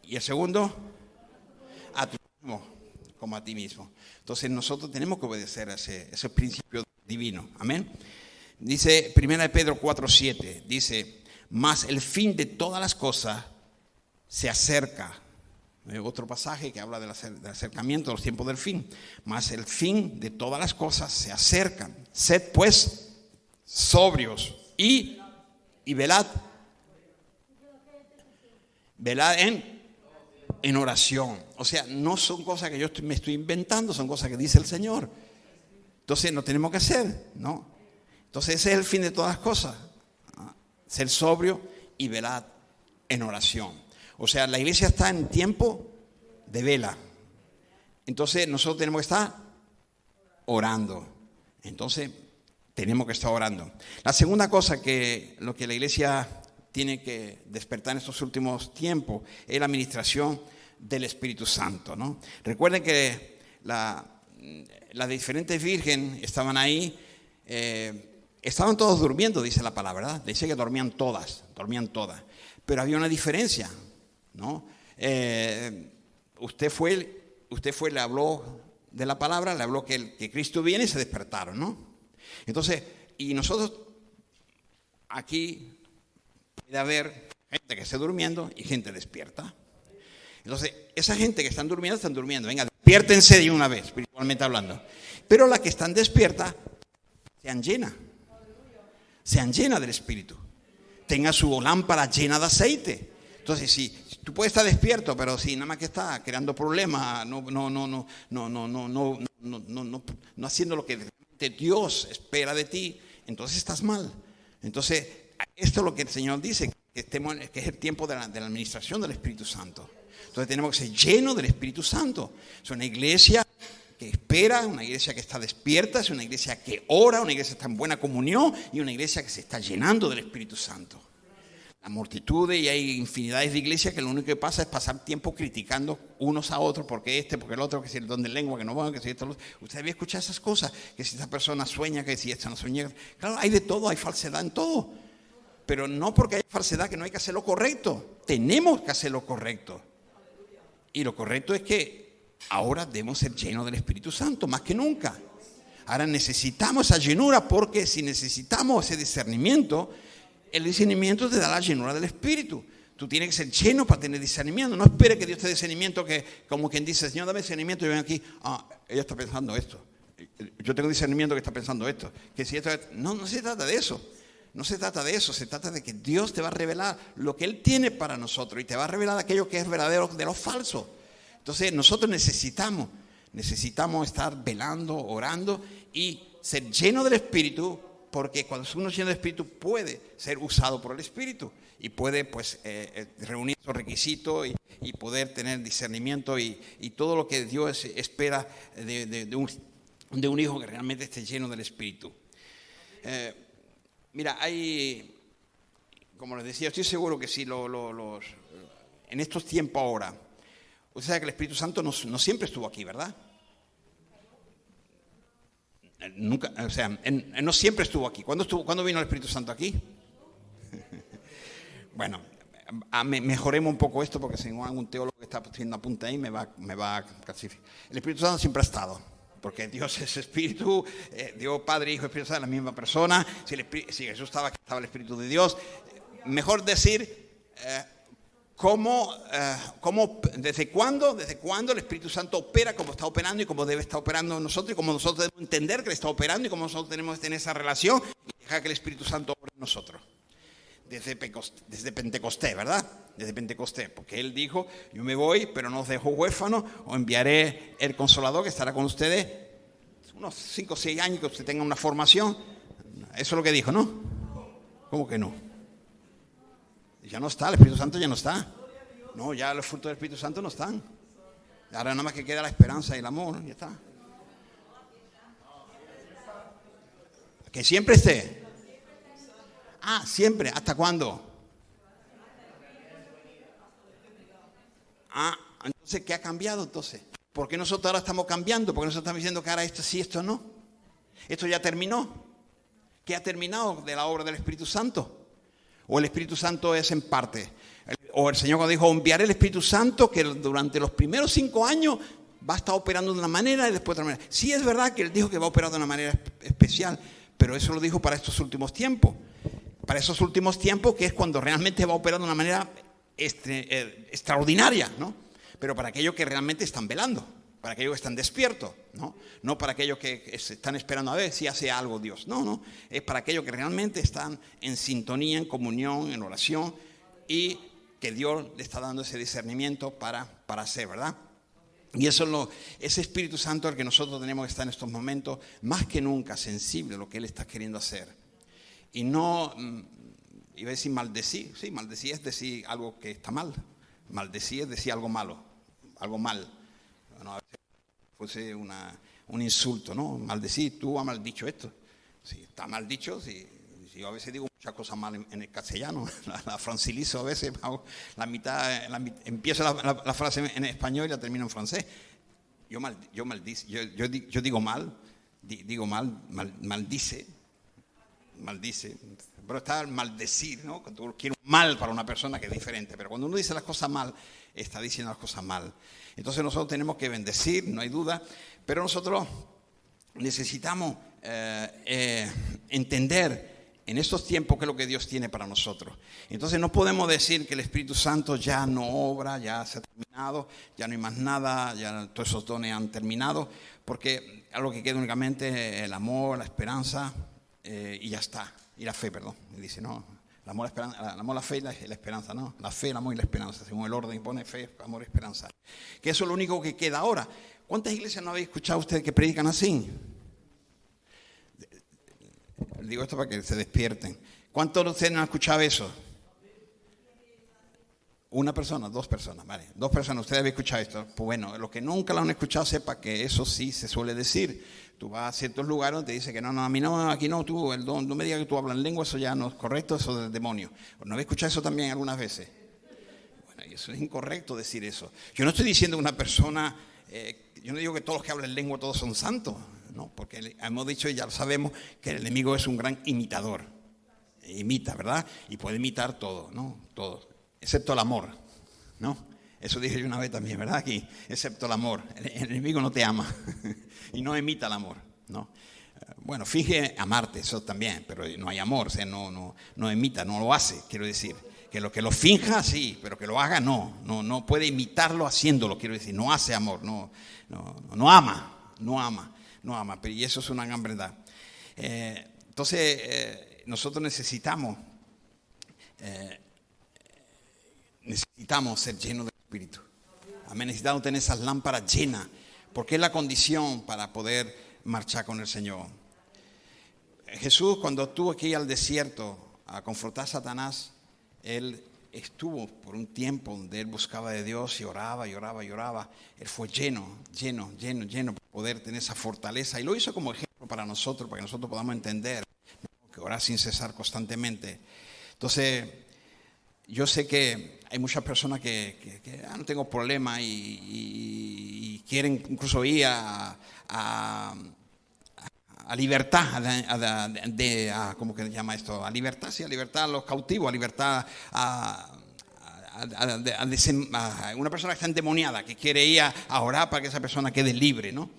Y el segundo, a tu mismo como a ti mismo. Entonces nosotros tenemos que obedecer a ese principio divino. Amén. Dice 1 Pedro 4:7, dice, mas el fin de todas las cosas se acerca. Hay otro pasaje que habla del acercamiento de los tiempos del fin. Mas el fin de todas las cosas se acercan. Sed pues sobrios y velad. Velad en oración. O sea, no son cosas que yo me estoy inventando, son cosas que dice el Señor. Entonces no tenemos que hacer, ¿no? Entonces ese es el fin de todas las cosas. Ser sobrio y velad en oración. O sea, la iglesia está en tiempo de vela. Entonces nosotros tenemos que estar orando. Entonces tenemos que estar orando. La segunda cosa que lo que la iglesia tiene que despertar en estos últimos tiempos es la administración del Espíritu Santo, ¿no? Recuerden que las diferentes vírgenes estaban ahí, estaban todos durmiendo, dice la palabra, ¿verdad? Dice que dormían todas, pero había una diferencia, ¿no? Usted fue, le habló de la palabra, le habló que Cristo viene y se despertaron, ¿no? Entonces, y nosotros aquí puede haber gente que esté durmiendo y gente despierta. Entonces, esa gente que están durmiendo, venga, despiértense de una vez, espiritualmente hablando. Pero las que están despiertas, sean llenas del Espíritu. Tenga su lámpara llena de aceite. Entonces, si tú puedes estar despierto, pero si nada más que está creando problemas, no haciendo lo que realmente Dios espera de ti, entonces estás mal. Entonces, esto es lo que el Señor dice, que es el tiempo de la administración del Espíritu Santo. Entonces tenemos que ser llenos del Espíritu Santo. Es una iglesia que espera, una iglesia que está despierta, es una iglesia que ora, una iglesia que está en buena comunión y una iglesia que se está llenando del Espíritu Santo. La multitud, y hay infinidades de iglesias que lo único que pasa es pasar tiempo criticando unos a otros, porque porque el otro, que si el don de lengua, que no va, que si esto. Usted había escuchado esas cosas, que si esta persona sueña, que si esta no sueña. Claro, hay de todo, hay falsedad en todo. Pero no porque hay falsedad que no hay que hacer lo correcto. Tenemos que hacer lo correcto. Y lo correcto es que ahora debemos ser llenos del Espíritu Santo, más que nunca. Ahora necesitamos esa llenura, porque si necesitamos ese discernimiento, el discernimiento te da la llenura del Espíritu. Tú tienes que ser lleno para tener discernimiento. No esperes que Dios te dé discernimiento, que como quien dice, Señor, dame discernimiento, y ven aquí, ella está pensando esto. Yo tengo discernimiento que está pensando esto. Que si esto no se trata de eso. No se trata de eso, se trata de que Dios te va a revelar lo que Él tiene para nosotros y te va a revelar aquello que es verdadero de lo falso. Entonces nosotros necesitamos estar velando, orando y ser lleno del Espíritu, porque cuando uno es lleno del Espíritu puede ser usado por el Espíritu y puede reunir esos requisitos y poder tener discernimiento y todo lo que Dios espera de un hijo que realmente esté lleno del Espíritu. Mira, como les decía, estoy seguro que si en estos tiempos ahora, usted sabe que el Espíritu Santo no siempre estuvo aquí, ¿verdad? Nunca, o sea, no siempre estuvo aquí. ¿Cuándo vino el Espíritu Santo aquí? Bueno, mejoremos un poco esto, porque si no algún teólogo que está haciendo apunte ahí me va a clasificar. El Espíritu Santo siempre ha estado. Porque Dios es Espíritu, Dios Padre, Hijo y Espíritu Santo, la misma persona. Si Jesús estaba aquí, estaba el Espíritu de Dios. Mejor decir desde cuándo el Espíritu Santo opera, como está operando y como debe estar operando en nosotros, y como nosotros debemos entender que Él está operando y como nosotros tenemos que tener esa relación y dejar que el Espíritu Santo opere en nosotros. Desde Pentecostés, ¿verdad? Desde Pentecostés, porque Él dijo, yo me voy, pero no os dejo huérfanos, os enviaré el Consolador que estará con ustedes unos 5 o 6 años, que usted tenga una formación. Eso es lo que dijo, ¿no? ¿Cómo que no? Ya no está, el Espíritu Santo ya no está. No, ya los frutos del Espíritu Santo no están. Ahora nada más que queda la esperanza y el amor, ya está. Que siempre esté. Siempre. ¿Hasta cuándo? Entonces, ¿qué ha cambiado entonces? ¿Por qué nosotros ahora estamos cambiando? ¿Por qué nosotros estamos diciendo que ahora esto sí, esto no? ¿Esto ya terminó? ¿Qué ha terminado de la obra del Espíritu Santo? ¿O el Espíritu Santo es en parte? O el Señor cuando dijo, enviaré el Espíritu Santo, que durante los primeros 5 años va a estar operando de una manera y después de otra manera. Sí es verdad que Él dijo que va a operar de una manera especial, pero eso lo dijo para estos últimos tiempos. Para esos últimos tiempos, que es cuando realmente va a operar de una manera extraordinaria, ¿no? Pero para aquellos que realmente están velando, para aquellos que están despiertos, ¿no? No para aquellos que están esperando a ver si hace algo Dios. No, es para aquellos que realmente están en sintonía, en comunión, en oración, y que Dios le está dando ese discernimiento para hacer, ¿verdad? Y eso ese Espíritu Santo al que nosotros tenemos que estar en estos momentos, más que nunca sensible a lo que Él está queriendo hacer. Y no, iba a decir maldecir. Sí, maldecir es decir algo que está mal. Maldecir es decir algo malo, algo mal. Bueno, a veces fuese un insulto, ¿no? Maldecir, tú has mal dicho esto. Si está mal dicho, si yo a veces digo muchas cosas mal en el castellano, la francilizo a veces, hago empiezo la frase en español y la termino en francés. Yo digo mal, maldice, pero está maldecir, ¿no? Cuando tú quieres mal para una persona que es diferente, pero cuando uno dice las cosas mal, está diciendo las cosas mal. Entonces nosotros tenemos que bendecir, no hay duda, pero nosotros necesitamos entender en estos tiempos qué es lo que Dios tiene para nosotros. Entonces no podemos decir que el Espíritu Santo ya no obra, ya se ha terminado, ya no hay más nada, ya todos esos dones han terminado, porque algo que queda únicamente es el amor, la esperanza y ya está. Y la fe, perdón. Y dice, no, el amor, la fe y la esperanza, no. La fe, el amor y la esperanza, según el orden pone fe, amor y esperanza. Que eso es lo único que queda ahora. ¿Cuántas iglesias no habéis escuchado ustedes que predican así? Digo esto para que se despierten. ¿Cuántos de ustedes no han escuchado eso? Una persona, dos personas, vale. Dos personas, ustedes habéis escuchado esto. Pues bueno, los que nunca lo han escuchado, sepa que eso sí se suele decir. Tú vas a ciertos lugares donde te dice que no, a mí no, aquí no, tú, no me digas que tú hablas en lengua, eso ya no es correcto, eso es del demonio. ¿No habéis escuchado eso también algunas veces? Bueno, y eso es incorrecto decir eso. Yo no estoy diciendo que una persona, yo no digo que todos los que hablan lengua todos son santos. No, porque hemos dicho y ya lo sabemos que el enemigo es un gran imitador. Imita, ¿verdad? Y puede imitar todo, ¿no? Todo, excepto el amor, ¿no? Eso dije yo una vez también, ¿verdad? Aquí, excepto el amor. El enemigo no te ama y no imita el amor, ¿no? Bueno, finge amarte, eso también, pero no hay amor, o sea, no imita, no lo hace, quiero decir. Que lo finja, sí, pero que lo haga, no puede imitarlo haciéndolo, quiero decir. No hace amor, no ama. Y eso es una gran verdad. Entonces, nosotros necesitamos ser llenos del Espíritu. Amén. Necesitamos tener esas lámparas llenas, porque es la condición para poder marchar con el Señor. Jesús, cuando estuvo aquí al desierto a confrontar a Satanás, Él estuvo por un tiempo donde Él buscaba de Dios y oraba. Él fue lleno para poder tener esa fortaleza. Y lo hizo como ejemplo para nosotros, para que nosotros podamos entender que orar sin cesar constantemente. Entonces, yo sé que hay muchas personas que no tengo problema y quieren incluso ir a libertad, ¿cómo que se llama esto? A libertad, sí, a libertad a los cautivos, a libertad a una persona que está endemoniada, que quiere ir a orar para que esa persona quede libre, ¿no?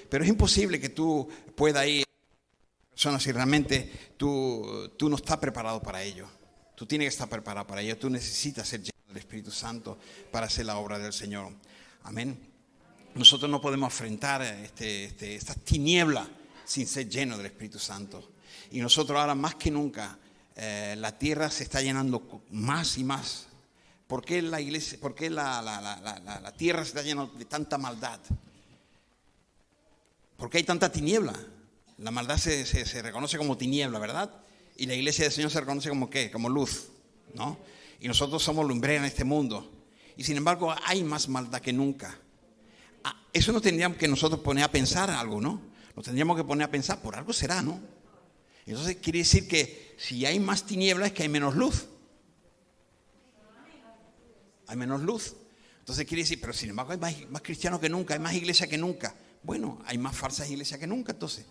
Pero es imposible que tú puedas ir a personas si realmente tú no estás preparado para ello. Tú tienes que estar preparado para ello. Tú necesitas ser lleno del Espíritu Santo para hacer la obra del Señor. Amén. Nosotros no podemos enfrentar estas tinieblas sin ser lleno del Espíritu Santo. Y nosotros ahora más que nunca, la tierra se está llenando más y más. ¿Por qué la iglesia, por qué la tierra se está llenando de tanta maldad? ¿Por qué hay tanta tiniebla? La maldad se reconoce como tiniebla, ¿verdad? Y la iglesia del Señor se reconoce como ¿qué? Como luz, ¿no? Y nosotros somos lumbrera en este mundo. Y sin embargo hay más maldad que nunca. Eso nos tendríamos que nosotros poner a pensar algo, ¿no? Nos tendríamos que poner a pensar, por algo será, ¿no? Entonces quiere decir que si hay más tinieblas es que hay menos luz. Hay menos luz. Entonces quiere decir, pero sin embargo hay más cristianos que nunca, hay más iglesias que nunca. Bueno, hay más falsas iglesias que nunca, entonces.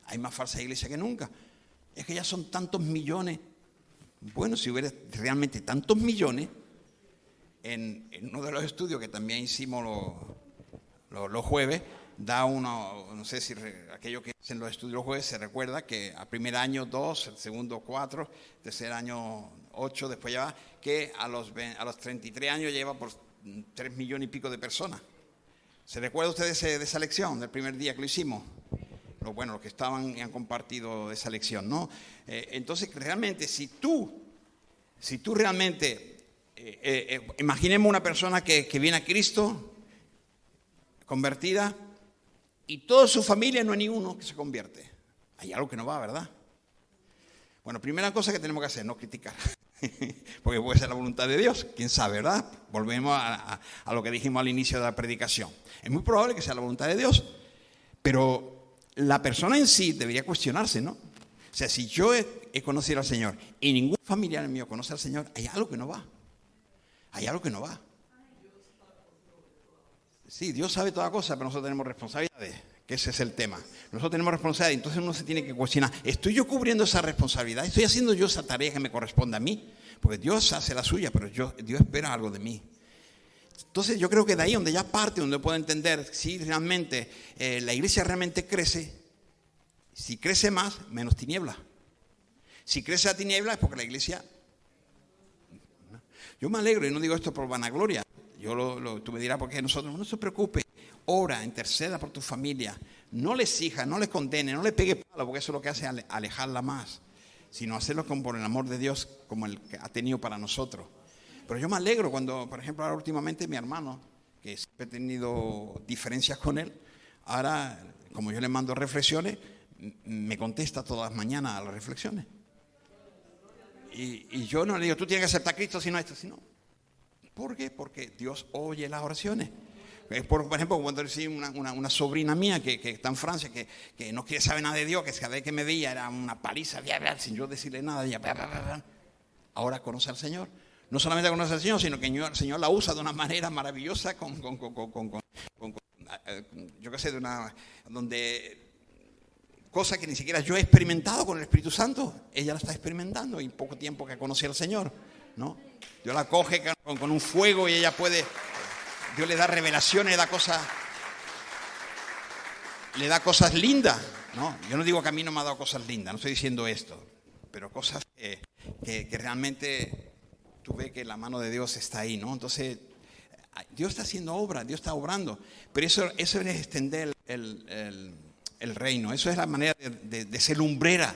Hay más falsas iglesias que nunca. Es que ya son tantos millones. Bueno, si hubiera realmente tantos millones, en uno de los estudios que también hicimos los jueves, da uno, no sé si aquello que en los estudios jueves se recuerda que a primer año 2, el segundo 4, tercer año 8, después ya va, que a los 33 años lleva por 3 millones y pico de personas. ¿Se recuerda ustedes de esa lección, del primer día que lo hicimos? Los que estaban y han compartido esa lección, ¿no? Entonces, realmente, si tú realmente, imaginemos una persona que viene a Cristo, convertida, y toda su familia no hay ni uno que se convierte. Hay algo que no va, ¿verdad? Bueno, primera cosa que tenemos que hacer, no criticar. Porque puede ser la voluntad de Dios, quién sabe, ¿verdad? Volvemos a lo que dijimos al inicio de la predicación. Es muy probable que sea la voluntad de Dios, pero la persona en sí debería cuestionarse, ¿no? O sea, si yo he conocido al Señor y ningún familiar mío conoce al Señor, hay algo que no va. Hay algo que no va. Sí, Dios sabe toda cosa, pero nosotros tenemos responsabilidades, que ese es el tema. Nosotros tenemos responsabilidad, entonces uno se tiene que cuestionar, ¿estoy yo cubriendo esa responsabilidad? ¿Estoy haciendo yo esa tarea que me corresponde a mí? Porque Dios hace la suya, pero Dios espera algo de mí. Entonces yo creo que de ahí donde ya parte, donde puedo entender si realmente la iglesia realmente crece, si crece más, menos tiniebla. Si crece la tiniebla es porque la iglesia... Yo me alegro, y no digo esto por vanagloria. Tú me dirás, porque nosotros no se preocupe, ora, interceda por tu familia, no le exija, no le condene, no le pegue palo, porque eso es lo que hace alejarla más, sino hacerlo por el amor de Dios, como el que ha tenido para nosotros. Pero yo me alegro cuando, por ejemplo, ahora últimamente mi hermano, que siempre he tenido diferencias con él, ahora, como yo le mando reflexiones, me contesta todas las mañanas a las reflexiones. Y yo no le digo, tú tienes que aceptar a Cristo, sino esto, sino... ¿Por qué? Porque Dios oye las oraciones. Por ejemplo, cuando recibí una sobrina mía que está en Francia, que no quiere saber nada de Dios, que cada vez que me veía era una paliza, sin yo decirle nada, ella, ahora conoce al Señor. No solamente conoce al Señor, sino que el Señor la usa de una manera maravillosa, yo qué sé, donde cosa que ni siquiera yo he experimentado con el Espíritu Santo, ella la está experimentando en poco tiempo que conoce al Señor, ¿no? Dios la coge con un fuego y ella puede, Dios le da revelaciones, le da cosas lindas, ¿no? Yo no digo que a mí no me ha dado cosas lindas, no estoy diciendo esto, pero cosas que realmente tú ves que la mano de Dios está ahí, ¿no? Entonces, Dios está haciendo obra, Dios está obrando, pero eso es extender el reino, eso es la manera de ser lumbrera.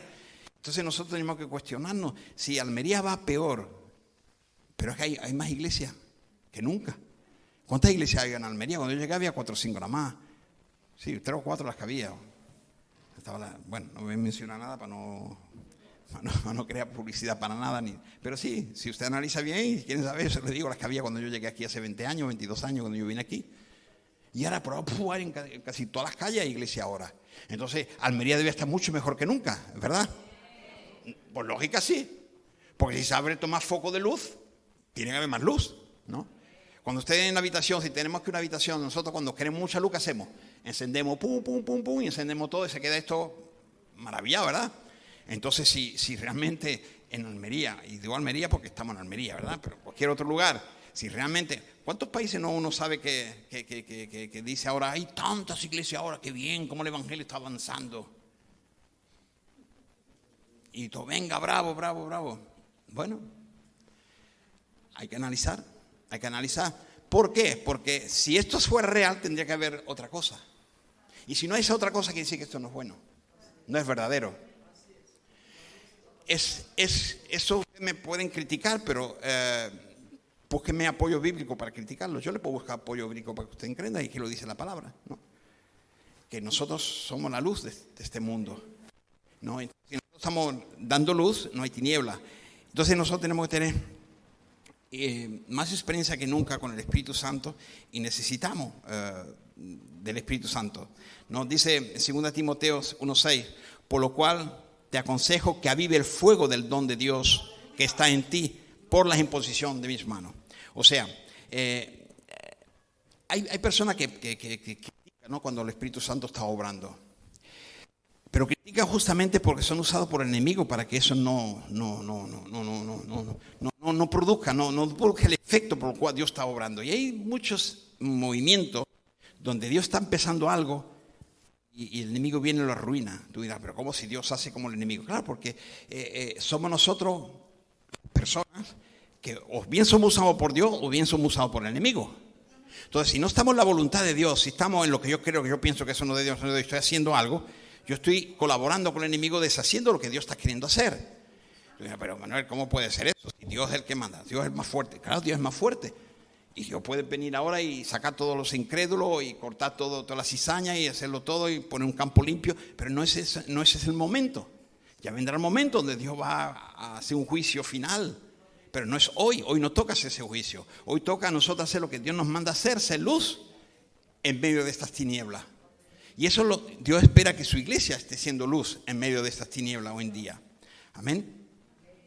Entonces nosotros tenemos que cuestionarnos si Almería va peor. Pero es que hay más iglesias que nunca. ¿Cuántas iglesias hay en Almería? Cuando yo llegué había 4 o 5 nada más. Sí, 3 o 4 las que había. Bueno, no voy a mencionar nada para no crear publicidad para nada. Pero sí, si usted analiza bien y quieren saber, yo le digo las que había cuando yo llegué aquí hace 20 años, 22 años, cuando yo vine aquí. Y ahora hay en casi todas las calles hay iglesia ahora. Entonces, Almería debe estar mucho mejor que nunca, ¿verdad? Por lógica sí. Porque si se abre más foco de luz, tiene que haber más luz, ¿no? Cuando usted en la habitación, si tenemos que una habitación, nosotros cuando queremos mucha luz, ¿qué hacemos? Encendemos pum, pum, pum, pum, y encendemos todo y se queda esto maravillado, ¿verdad? Entonces, si realmente en Almería, y digo Almería porque estamos en Almería, ¿verdad? Pero cualquier otro lugar, si realmente, ¿cuántos países no uno sabe que dice ahora, hay tantas iglesias ahora, qué bien, cómo el evangelio está avanzando? Y todo, venga, bravo, bravo, bravo. Bueno, hay que analizar. ¿Por qué? Porque si esto fuera real, tendría que haber otra cosa. Y si no hay esa otra cosa, quiere decir que esto no es bueno. No es verdadero. Eso me pueden criticar, pero búsquenme apoyo bíblico para criticarlo. Yo le puedo buscar apoyo bíblico para que usted entienda y que lo dice la palabra, ¿no? Que nosotros somos la luz de este mundo, ¿no? Entonces, si nosotros estamos dando luz, no hay tiniebla. Entonces nosotros tenemos que tener más experiencia que nunca con el Espíritu Santo y necesitamos del Espíritu Santo. Nos dice en 2 Timoteo 1:6, por lo cual te aconsejo que avive el fuego del don de Dios que está en ti por la imposición de mis manos. O sea, hay personas que critican, ¿no?, cuando el Espíritu Santo está obrando. Pero critican justamente porque son usados por el enemigo para que eso no produzca el efecto por el cual Dios está obrando. Y hay muchos movimientos donde Dios está empezando algo y el enemigo viene y lo arruina. Tú dirás, pero ¿cómo si Dios hace como el enemigo? Claro, porque somos nosotros personas que o bien somos usados por Dios o bien somos usados por el enemigo. Entonces, si no estamos en la voluntad de Dios, si estamos en lo que yo creo, que yo pienso que eso no es de Dios, estoy haciendo algo, yo estoy colaborando con el enemigo deshaciendo lo que Dios está queriendo hacer. Pero Manuel, ¿cómo puede ser eso? Si Dios es el que manda, Dios es el más fuerte. Claro, Dios es más fuerte. Y Dios puede venir ahora y sacar todos los incrédulos y cortar toda la cizaña y hacerlo todo y poner un campo limpio. Pero no ese es el momento. Ya vendrá el momento donde Dios va a hacer un juicio final. Pero no es hoy. Hoy no toca hacer ese juicio. Hoy toca a nosotros hacer lo que Dios nos manda hacer, ser luz en medio de estas tinieblas. Y eso Dios espera que su iglesia esté siendo luz en medio de estas tinieblas hoy en día. Amén.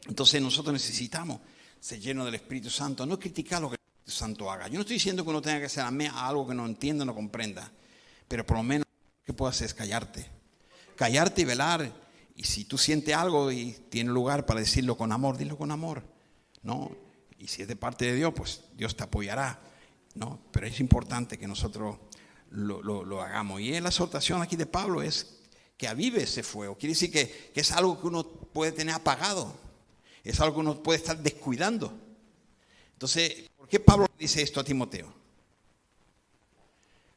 Entonces nosotros necesitamos ser llenos del Espíritu Santo, no criticar lo que el Espíritu Santo haga. Yo no estoy diciendo que uno tenga que hacer a algo que no entienda, no comprenda, pero por lo menos lo que puedas hacer es callarte y velar. Y si tú sientes algo y tiene lugar para decirlo con amor, dilo con amor, ¿no? Y si es de parte de Dios, pues Dios te apoyará, ¿no? Pero es importante que nosotros lo hagamos. Y en la exhortación aquí de Pablo es que avive ese fuego. Quiere decir que es algo que uno puede tener apagado. Es algo que uno puede estar descuidando. Entonces, ¿por qué Pablo dice esto a Timoteo?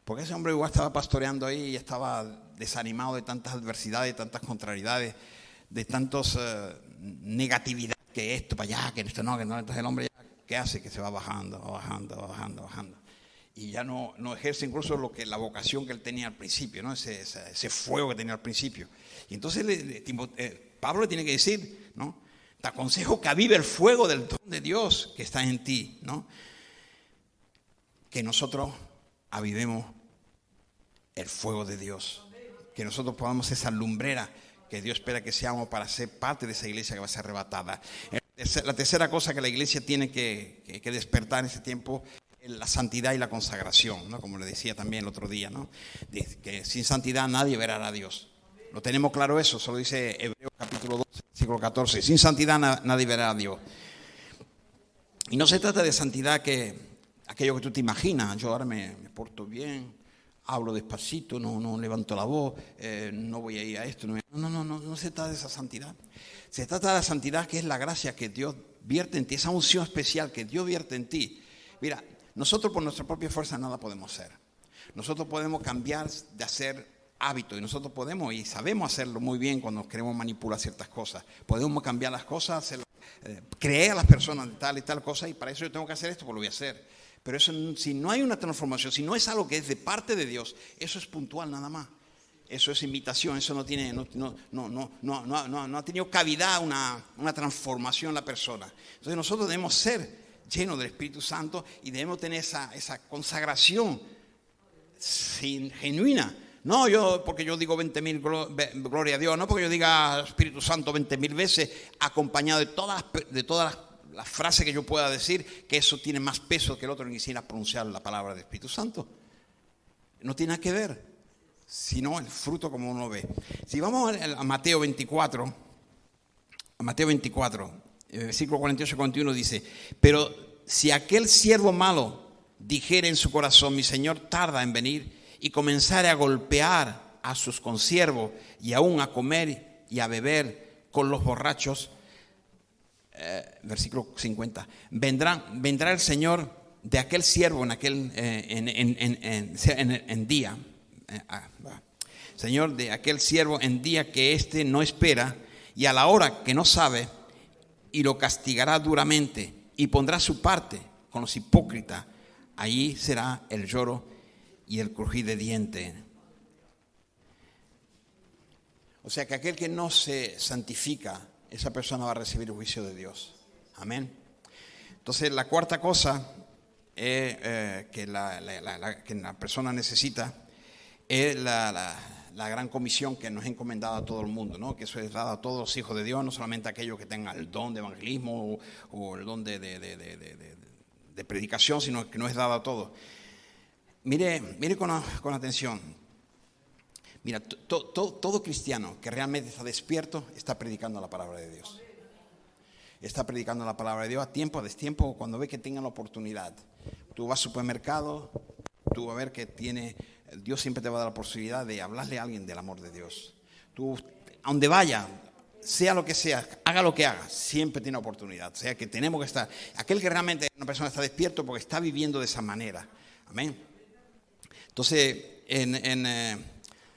Porque ese hombre igual estaba pastoreando ahí y estaba desanimado de tantas adversidades, de tantas contrariedades, de tantas negatividad, que esto para allá, que esto no, que no. Entonces el hombre, ¿qué hace? Que se va bajando. Y ya no ejerce incluso la vocación que él tenía al principio, ¿no? Ese fuego que tenía al principio. Y entonces Pablo le tiene que decir, ¿no? Te aconsejo que avive el fuego del don de Dios que está en ti, ¿no? Que nosotros avivemos el fuego de Dios. Que nosotros podamos ser esa lumbrera que Dios espera que seamos para ser parte de esa iglesia que va a ser arrebatada. La tercera cosa que la iglesia tiene que despertar en ese tiempo es la santidad y la consagración, ¿no? Como le decía también el otro día, ¿no? Que sin santidad nadie verá a Dios. ¿Lo tenemos claro eso? Solo dice Hebreos capítulo 12, versículo 14. Sin santidad nadie verá a Dios. Y no se trata de santidad que aquello que tú te imaginas. Yo ahora me porto bien, hablo despacito, no levanto la voz, no voy a ir a esto. No se trata de esa santidad. Se trata de la santidad que es la gracia que Dios vierte en ti, esa unción especial que Dios vierte en ti. Mira, nosotros por nuestra propia fuerza nada podemos hacer. Nosotros podemos cambiar de hacer hábito y nosotros podemos y sabemos hacerlo muy bien cuando queremos manipular ciertas cosas. Podemos cambiar las cosas, creer a las personas de tal y tal cosa, y para eso yo tengo que hacer esto, pues lo voy a hacer. Pero eso, si no hay una transformación, si no es algo que es de parte de Dios, eso es puntual nada más. Eso es imitación, eso no ha tenido cavidad una transformación en la persona. Entonces nosotros debemos ser llenos del Espíritu Santo y debemos tener esa consagración genuina. No porque yo digo 20.000 gloria a Dios, no porque yo diga Espíritu Santo 20.000 veces, acompañado de todas las frases que yo pueda decir, que eso tiene más peso que el otro que quisiera pronunciar la palabra del Espíritu Santo. No tiene nada que ver, sino el fruto como uno ve. Si vamos a Mateo 24, versículo 48 y 41 dice, pero si aquel siervo malo dijere en su corazón, mi Señor tarda en venir, y comenzare a golpear a sus consiervos y aún a comer y a beber con los borrachos, versículo 50, vendrá el Señor de aquel siervo Señor de aquel siervo en día que éste no espera y a la hora que no sabe, y lo castigará duramente y pondrá su parte con los hipócritas. Allí será el lloro y el crujir de dientes. O sea que aquel que no se santifica, esa persona va a recibir el juicio de Dios. Amén. Entonces la cuarta cosa que la persona necesita es la gran comisión que nos ha encomendado a todo el mundo, ¿no? Que eso es dado a todos los hijos de Dios, no solamente a aquellos que tengan el don de evangelismo o el don de predicación, sino que no es dado a todos. Mire con atención. Mira, todo cristiano que realmente está despierto está predicando la palabra de Dios. Está predicando la palabra de Dios a tiempo, a destiempo, cuando ve que tengan la oportunidad. Tú vas al supermercado, tú vas a ver que Dios siempre te va a dar la posibilidad de hablarle a alguien del amor de Dios. Tú, a donde vaya, sea lo que sea, haga lo que haga, siempre tiene oportunidad. O sea que tenemos que estar, aquel que realmente una persona está despierto porque está viviendo de esa manera. Amén. Entonces,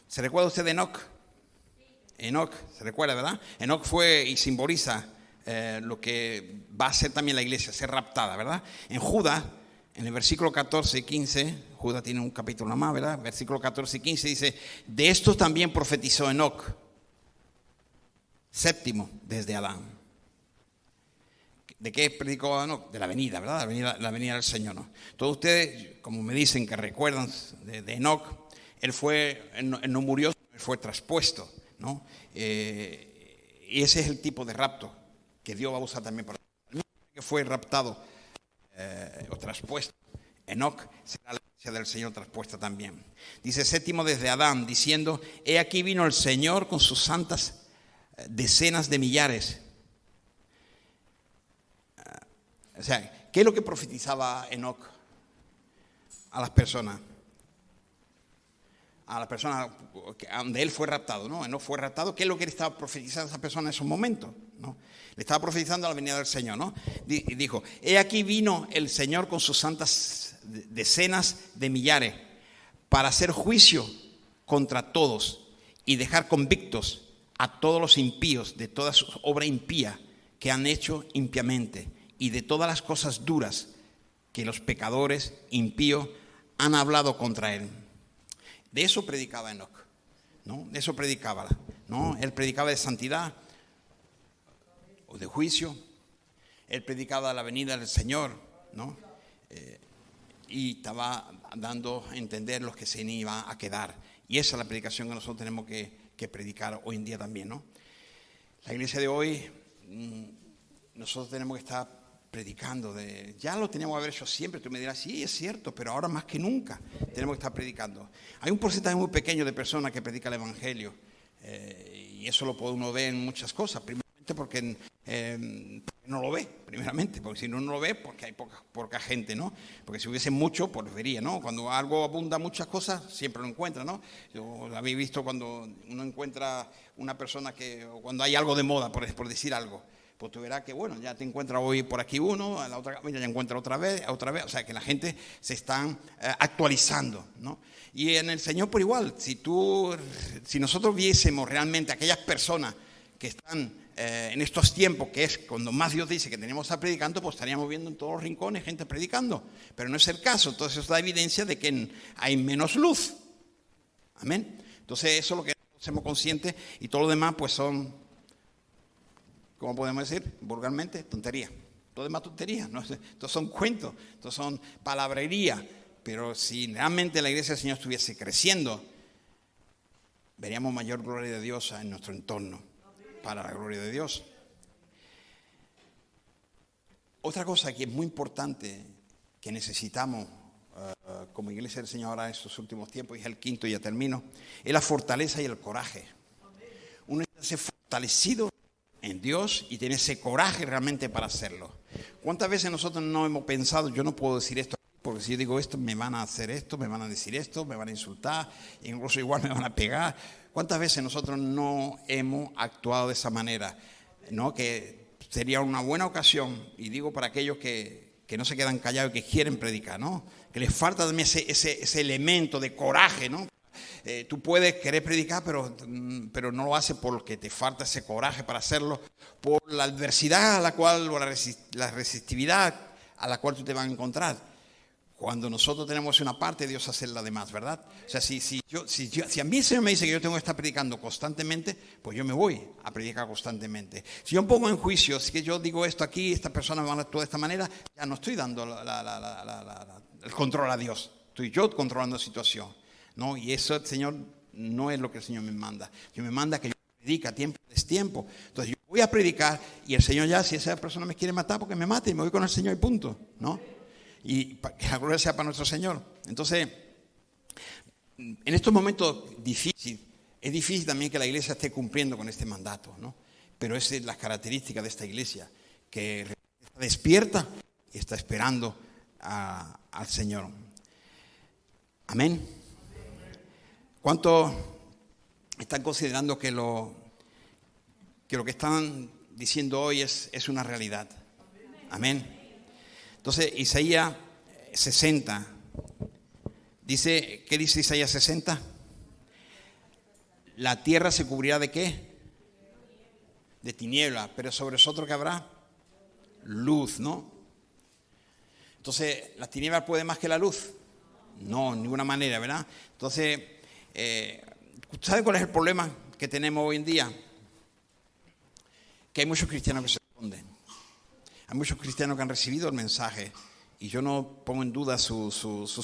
¿se recuerda usted de Enoc? Enoc, ¿se recuerda, verdad? Enoc fue y simboliza lo que va a ser también la iglesia, ser raptada, ¿verdad? En Judas, en el versículo 14 y 15, Judas tiene un capítulo más, ¿verdad? Versículo 14 y 15 dice, de estos también profetizó Enoc, séptimo desde Adán. ¿De qué predicó Enoc? De la venida, ¿verdad? La venida del Señor, ¿no? Todos ustedes, como me dicen que recuerdan de Enoc, él no murió, él fue traspuesto, ¿no? Y ese es el tipo de rapto que Dios va a usar también para el mismo que fue raptado o traspuesto. Enoc será la iglesia del Señor traspuesta también. Dice séptimo desde Adán, diciendo, he aquí vino el Señor con sus santas decenas de millares. O sea, ¿qué es lo que profetizaba Enoc a las personas? A la persona donde él fue raptado, ¿no? Enoc fue raptado. ¿Qué es lo que él estaba profetizando a esa persona en esos momentos? ¿No? Le estaba profetizando la venida del Señor, ¿no? Y dijo, he aquí vino el Señor con sus santas decenas de millares para hacer juicio contra todos y dejar convictos a todos los impíos de toda su obra impía que han hecho impiamente y de todas las cosas duras que los pecadores impíos han hablado contra él. De eso predicaba Enoc, ¿no? De eso predicaba, ¿no? Él predicaba de santidad o de juicio. Él predicaba la venida del Señor, ¿no? Y estaba dando a entender los que se iban a quedar. Y esa es la predicación que nosotros tenemos que predicar hoy en día también, ¿no? La iglesia de hoy, nosotros tenemos que estar predicando, ya lo teníamos que haber hecho siempre. Tú me dirás, sí, es cierto, pero ahora más que nunca tenemos que estar predicando. Hay un porcentaje muy pequeño de personas que predican el Evangelio, y eso lo puede uno ver en muchas cosas. Primeramente porque no lo ve, primeramente, porque si no lo ve, porque hay poca gente, ¿no? Porque si hubiese mucho, pues lo vería, ¿no? Cuando algo abunda muchas cosas, siempre lo encuentra, ¿no? Yo lo habéis visto cuando uno encuentra una persona o cuando hay algo de moda, por decir algo. Pues tú verás que, bueno, ya te encuentras hoy por aquí uno, a la otra ya encuentras otra vez, o sea que la gente se están actualizando, ¿no? Y en el Señor por igual, si nosotros viésemos realmente aquellas personas que están en estos tiempos, que es cuando más Dios dice que tenemos que estar predicando, pues estaríamos viendo en todos los rincones gente predicando, pero no es el caso. Entonces eso da evidencia de que hay menos luz, amén. Entonces eso es lo que hacemos conscientes, y todo lo demás pues son, ¿cómo podemos decir vulgarmente? Tontería. Todo demás tontería, ¿no? Estos son cuentos, estos son palabrería. Pero si realmente la iglesia del Señor estuviese creciendo, veríamos mayor gloria de Dios en nuestro entorno, para la gloria de Dios. Otra cosa que es muy importante, que necesitamos como iglesia del Señor ahora en estos últimos tiempos, y es el quinto y ya termino, es la fortaleza y el coraje. Uno debe ser fortalecido en Dios y tiene ese coraje realmente para hacerlo. ¿Cuántas veces nosotros no hemos pensado, yo no puedo decir esto, porque si yo digo esto me van a hacer esto, me van a decir esto, me van a insultar, incluso igual me van a pegar? ¿Cuántas veces nosotros no hemos actuado de esa manera? ¿No? Que sería una buena ocasión, y digo para aquellos que no se quedan callados y que quieren predicar, ¿no? Que les falta también ese elemento de coraje, ¿no? Tú puedes querer predicar, pero no lo haces porque te falta ese coraje para hacerlo, por la adversidad a la cual, o la resistividad a la cual tú te vas a encontrar. Cuando nosotros tenemos una parte, Dios hace la demás, ¿verdad? O sea, si a mí el Señor me dice que yo tengo que estar predicando constantemente, pues yo me voy a predicar constantemente. Si yo me pongo en juicio, si yo digo esto aquí, esta persona me va a actuar de esta manera, ya no estoy dando el control a Dios. Estoy yo controlando la situación, ¿no? Y eso el Señor no es lo que el Señor me manda. El Señor me manda que yo predique a tiempo es tiempo. Entonces yo voy a predicar, y el Señor ya, si esa persona me quiere matar, porque me mate, y me voy con el Señor y punto, ¿no? Y que la gloria sea para nuestro Señor. Entonces, en estos momentos difíciles, es difícil también que la iglesia esté cumpliendo con este mandato, ¿no? Pero esa es la característica de esta iglesia, que está despierta y está esperando al Señor. Amén. ¿Cuántos están considerando que lo que están diciendo hoy es una realidad? Amén. Entonces, Isaías 60 dice, ¿qué dice Isaías 60? La tierra se cubrirá ¿de qué? De tiniebla, pero sobre nosotros ¿qué habrá? Luz, ¿no? Entonces, ¿la tiniebla puede más que la luz? No, de ninguna manera, ¿verdad? Entonces, ¿sabe cuál es el problema que tenemos hoy en día? Que hay muchos cristianos que se esconden. Hay muchos cristianos que han recibido el mensaje y yo no pongo en duda su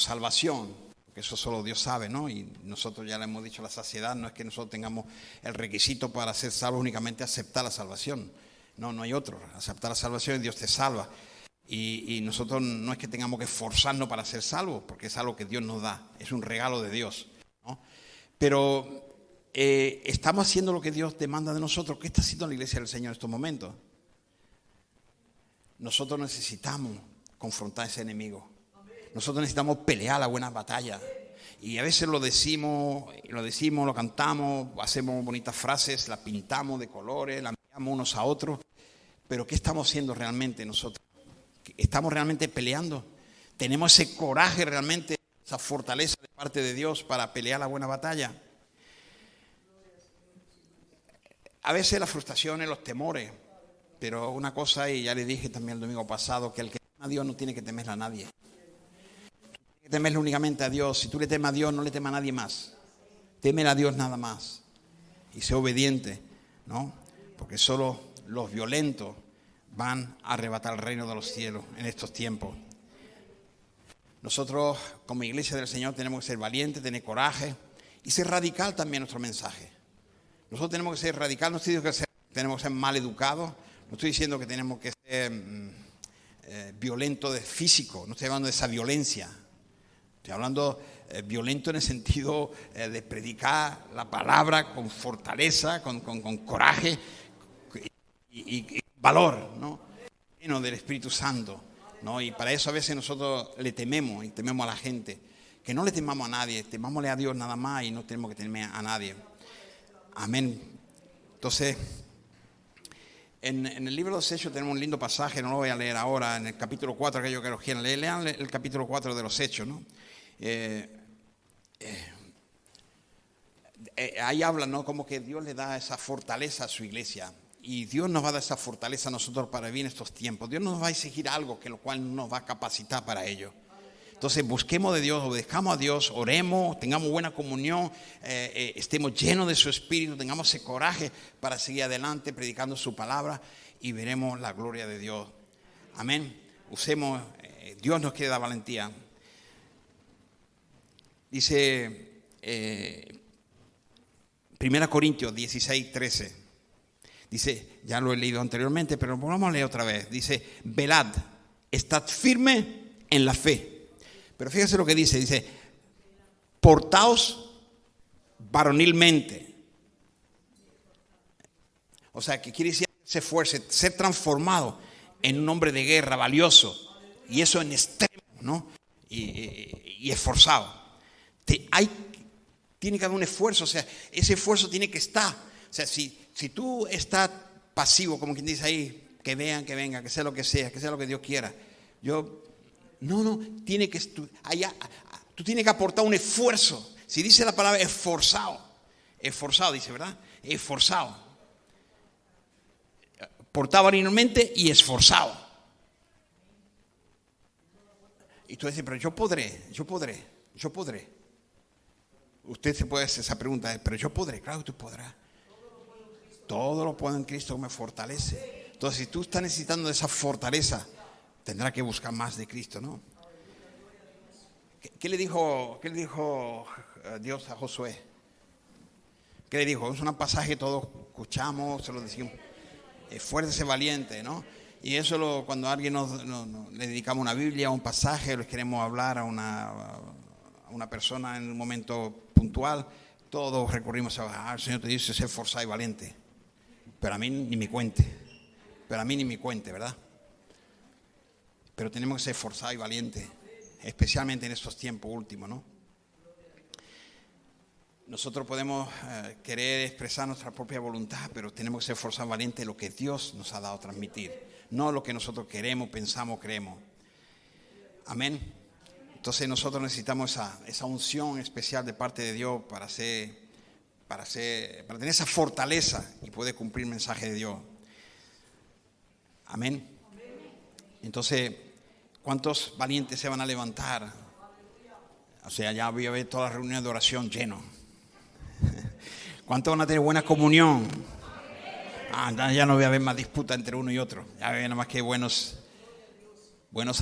salvación, porque eso solo Dios sabe, ¿no? Y nosotros ya le hemos dicho a la saciedad, no es que nosotros tengamos el requisito para ser salvos únicamente aceptar la salvación. No, no hay otro. Aceptar la salvación y Dios te salva. Y nosotros no es que tengamos que esforzarnos para ser salvos, porque es algo que Dios nos da, es un regalo de Dios, ¿no? Pero estamos haciendo lo que Dios demanda de nosotros. ¿Qué está haciendo la iglesia del Señor en estos momentos? Nosotros necesitamos confrontar a ese enemigo. Nosotros necesitamos pelear la buena batalla. Y a veces lo decimos, lo cantamos, hacemos bonitas frases, la pintamos de colores, la miramos unos a otros. Pero ¿qué estamos haciendo realmente nosotros? ¿Estamos realmente peleando? ¿Tenemos ese coraje realmente, esa fortaleza de parte de Dios para pelear la buena batalla? A veces las frustraciones, los temores, pero una cosa, y ya le dije también el domingo pasado, que el que teme a Dios no tiene que temerle a nadie. Tiene que temerle únicamente a Dios. Si tú le temes a Dios, no le temas a nadie más. Temer a Dios nada más. Y sé obediente, ¿no? Porque solo los violentos van a arrebatar el reino de los cielos en estos tiempos. Nosotros, como iglesia del Señor, tenemos que ser valientes, tener coraje y ser radical también en nuestro mensaje. Nosotros tenemos que ser radical, no estoy diciendo que tenemos que ser mal educados, no estoy diciendo que tenemos que ser violentos de físico, no estoy hablando de esa violencia. Estoy hablando violento en el sentido de predicar la palabra con fortaleza, con coraje y valor, ¿no? Lleno del Espíritu Santo, ¿no? Y para eso a veces nosotros le tememos y tememos a la gente. Que no le temamos a nadie, temámosle a Dios nada más y no tenemos que temer a nadie. Amén. Entonces, en el libro de los Hechos tenemos un lindo pasaje, no lo voy a leer ahora, en el capítulo 4, aquellos que lo quieran leer, lean el capítulo 4 de los Hechos, ¿no? Ahí habla, ¿no? Como que Dios le da esa fortaleza a su iglesia. Y Dios nos va a dar esa fortaleza a nosotros para vivir en estos tiempos. Dios nos va a exigir algo que lo cual nos va a capacitar para ello. Entonces busquemos de Dios, obedezcamos a Dios, oremos, tengamos buena comunión, estemos llenos de su Espíritu, tengamos ese coraje para seguir adelante predicando su palabra y veremos la gloria de Dios. Amén. Usemos, Dios nos quiere dar valentía. Dice 1 Corintios 16, 13. Dice, ya lo he leído anteriormente, pero vamos a leer otra vez. Dice, velad, estad firme en la fe. Pero fíjese lo que dice, portaos varonilmente. O sea, que quiere decir se esfuerce, ser transformado en un hombre de guerra valioso. Y eso en extremo, ¿no? Y esforzado. Tiene que haber un esfuerzo, o sea, ese esfuerzo tiene que estar. O sea, si tú estás pasivo, como quien dice ahí, que vean, que venga, que sea lo que Dios quiera. Tiene que tú tienes que aportar un esfuerzo. Si dice la palabra esforzado dice, ¿verdad? Esforzado. Portado varonilmente y esforzado. Y tú dices, pero yo podré. Usted se puede hacer esa pregunta, pero yo podré, claro que tú podrás. Todo lo puedo en Cristo que me fortalece. Entonces, si tú estás necesitando de esa fortaleza, tendrás que buscar más de Cristo, ¿no? ¿Qué le dijo Dios a Josué? ¿Qué le dijo? Es un pasaje que todos escuchamos, se lo decimos. Esfuércese valiente, ¿no? Y eso cuando a alguien le dedicamos una Biblia, un pasaje, les queremos hablar a una persona en un momento puntual, todos recurrimos el Señor te dice ser forzado y valiente. Pero a mí ni me cuente, ¿verdad? Pero tenemos que ser forzados y valientes, especialmente en estos tiempos últimos, ¿no? nosotros podemos querer expresar nuestra propia voluntad, pero tenemos que ser forzados valientes en lo que Dios nos ha dado a transmitir, no lo que nosotros queremos, pensamos, creemos. Amén. Entonces nosotros necesitamos esa unción especial de parte de Dios para tener esa fortaleza y poder cumplir el mensaje de Dios. Amén. Entonces, ¿cuántos valientes se van a levantar? O sea, ya voy a ver todas las reuniones de oración llenas. ¿Cuántos van a tener buena comunión? Ya no voy a ver más disputa entre uno y otro. Ya voy a ver nada más que buenos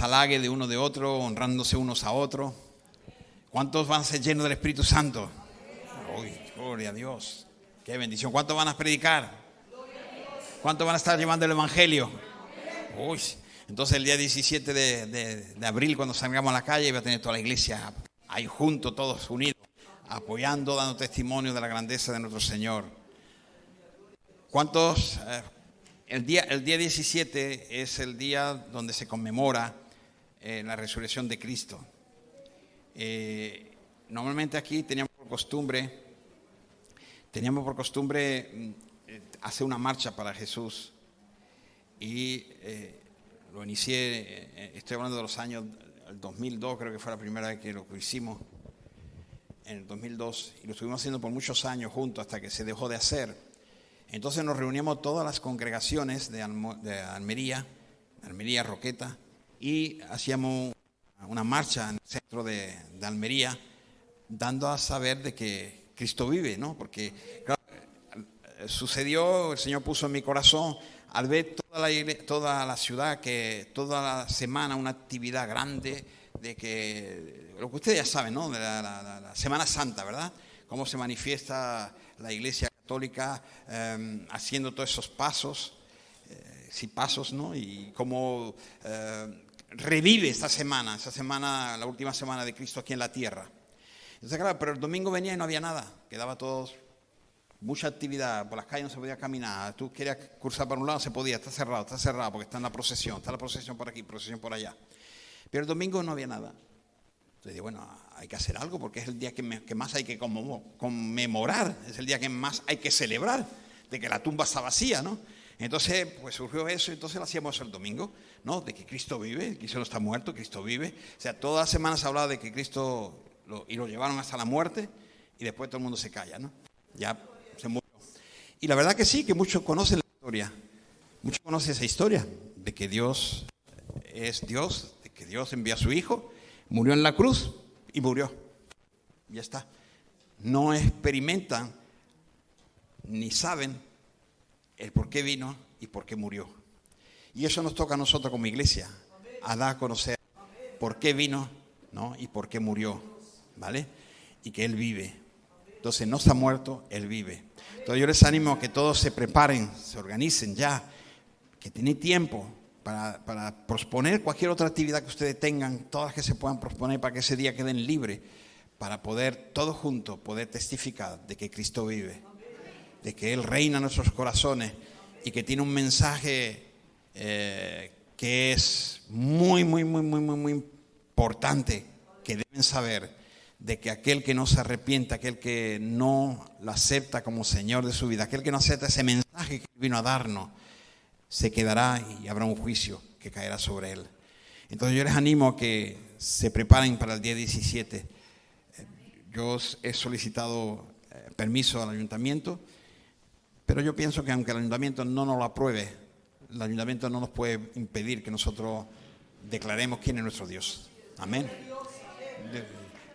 halagues de uno de otro, honrándose unos a otros. ¿Cuántos van a ser llenos del Espíritu Santo? Uy, gloria a Dios. Qué bendición. ¿Cuántos van a predicar? ¿Cuántos van a estar llevando el Evangelio? Uy, entonces el día 17 de abril, cuando salgamos a la calle, va a tener toda la iglesia ahí juntos, todos unidos, apoyando, dando testimonio de la grandeza de nuestro Señor. ¿Cuántos? El día 17 es el día donde se conmemora la resurrección de Cristo. Normalmente aquí teníamos por costumbre hacer una marcha para Jesús. Y lo inicié, estoy hablando de los años, el 2002, creo que fue la primera vez que lo hicimos, en el 2002, y lo estuvimos haciendo por muchos años juntos hasta que se dejó de hacer. Entonces nos reuníamos todas las congregaciones de Almería, Roqueta, y hacíamos una marcha en el centro de Almería, dando a saber de que Cristo vive, ¿no? Porque claro, sucedió, el Señor puso en mi corazón, al ver toda la ciudad, que toda la semana una actividad grande, de que, lo que ustedes ya saben, ¿no? De la Semana Santa, ¿verdad? Cómo se manifiesta la Iglesia Católica haciendo todos esos pasos, ¿no? Y cómo revive esta semana, la última semana de Cristo aquí en la tierra. Entonces, claro, pero el domingo venía y no había nada, quedaba todos. Mucha actividad, por las calles no se podía caminar, tú querías cruzar para un lado, se podía, está cerrado porque está la procesión por aquí, procesión por allá. Pero el domingo no había nada. Entonces digo, bueno, hay que hacer algo porque es el día que más hay que conmemorar, es el día que más hay que celebrar, de que la tumba está vacía, ¿no? Entonces, pues surgió eso, entonces lo hacíamos el domingo, ¿no? De que Cristo vive, Cristo no está muerto, Cristo vive. O sea, todas las semanas se hablaba de que Cristo lo llevaron hasta la muerte y después todo el mundo se calla, ¿no? Ya se murió. Y la verdad que sí, que muchos conocen la historia. Muchos conocen esa historia de que Dios es Dios, de que Dios envía a su Hijo, murió en la cruz y murió. Ya está. No experimentan ni saben el por qué vino y por qué murió. Y eso nos toca a nosotros como iglesia, a dar a conocer por qué vino, ¿no? Y por qué murió, ¿vale? Y que Él vive. Entonces no está muerto, Él vive. Entonces yo les animo a que todos se preparen, se organicen ya, que tienen tiempo para posponer cualquier otra actividad que ustedes tengan, todas las que se puedan posponer para que ese día queden libres, para poder todos juntos poder testificar de que Cristo vive, de que Él reina en nuestros corazones y que tiene un mensaje que es muy, muy, muy, muy, muy, muy importante, que deben saber, de que aquel que no se arrepienta, aquel que no lo acepta como Señor de su vida, aquel que no acepta ese mensaje que vino a darnos, se quedará y habrá un juicio que caerá sobre él. Entonces yo les animo a que se preparen para el día 17. Yo he solicitado permiso al ayuntamiento, pero yo pienso que aunque el ayuntamiento no nos lo apruebe, el ayuntamiento no nos puede impedir que nosotros declaremos quién es nuestro Dios. Amén.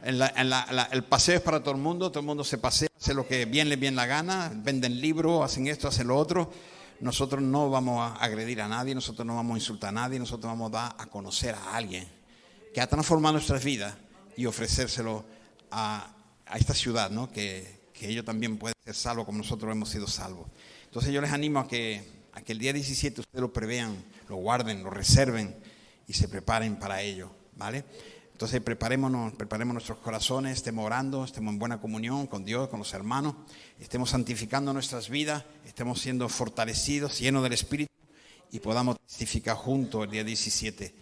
El paseo es para todo el mundo se pasea, hace lo que bien les viene la gana, venden libros, hacen esto, hacen lo otro. Nosotros no vamos a agredir a nadie, nosotros no vamos a insultar a nadie, nosotros vamos a dar a conocer a alguien que ha transformado nuestras vidas y ofrecérselo a esta ciudad, ¿no? Que ellos también pueden ser salvos como nosotros hemos sido salvos. Entonces yo les animo a que el día 17 ustedes lo prevean, lo guarden, lo reserven y se preparen para ello, ¿vale? Entonces preparemos nuestros corazones, estemos orando, estemos en buena comunión con Dios, con los hermanos, estemos santificando nuestras vidas, estemos siendo fortalecidos, llenos del Espíritu y podamos testificar juntos el día 17.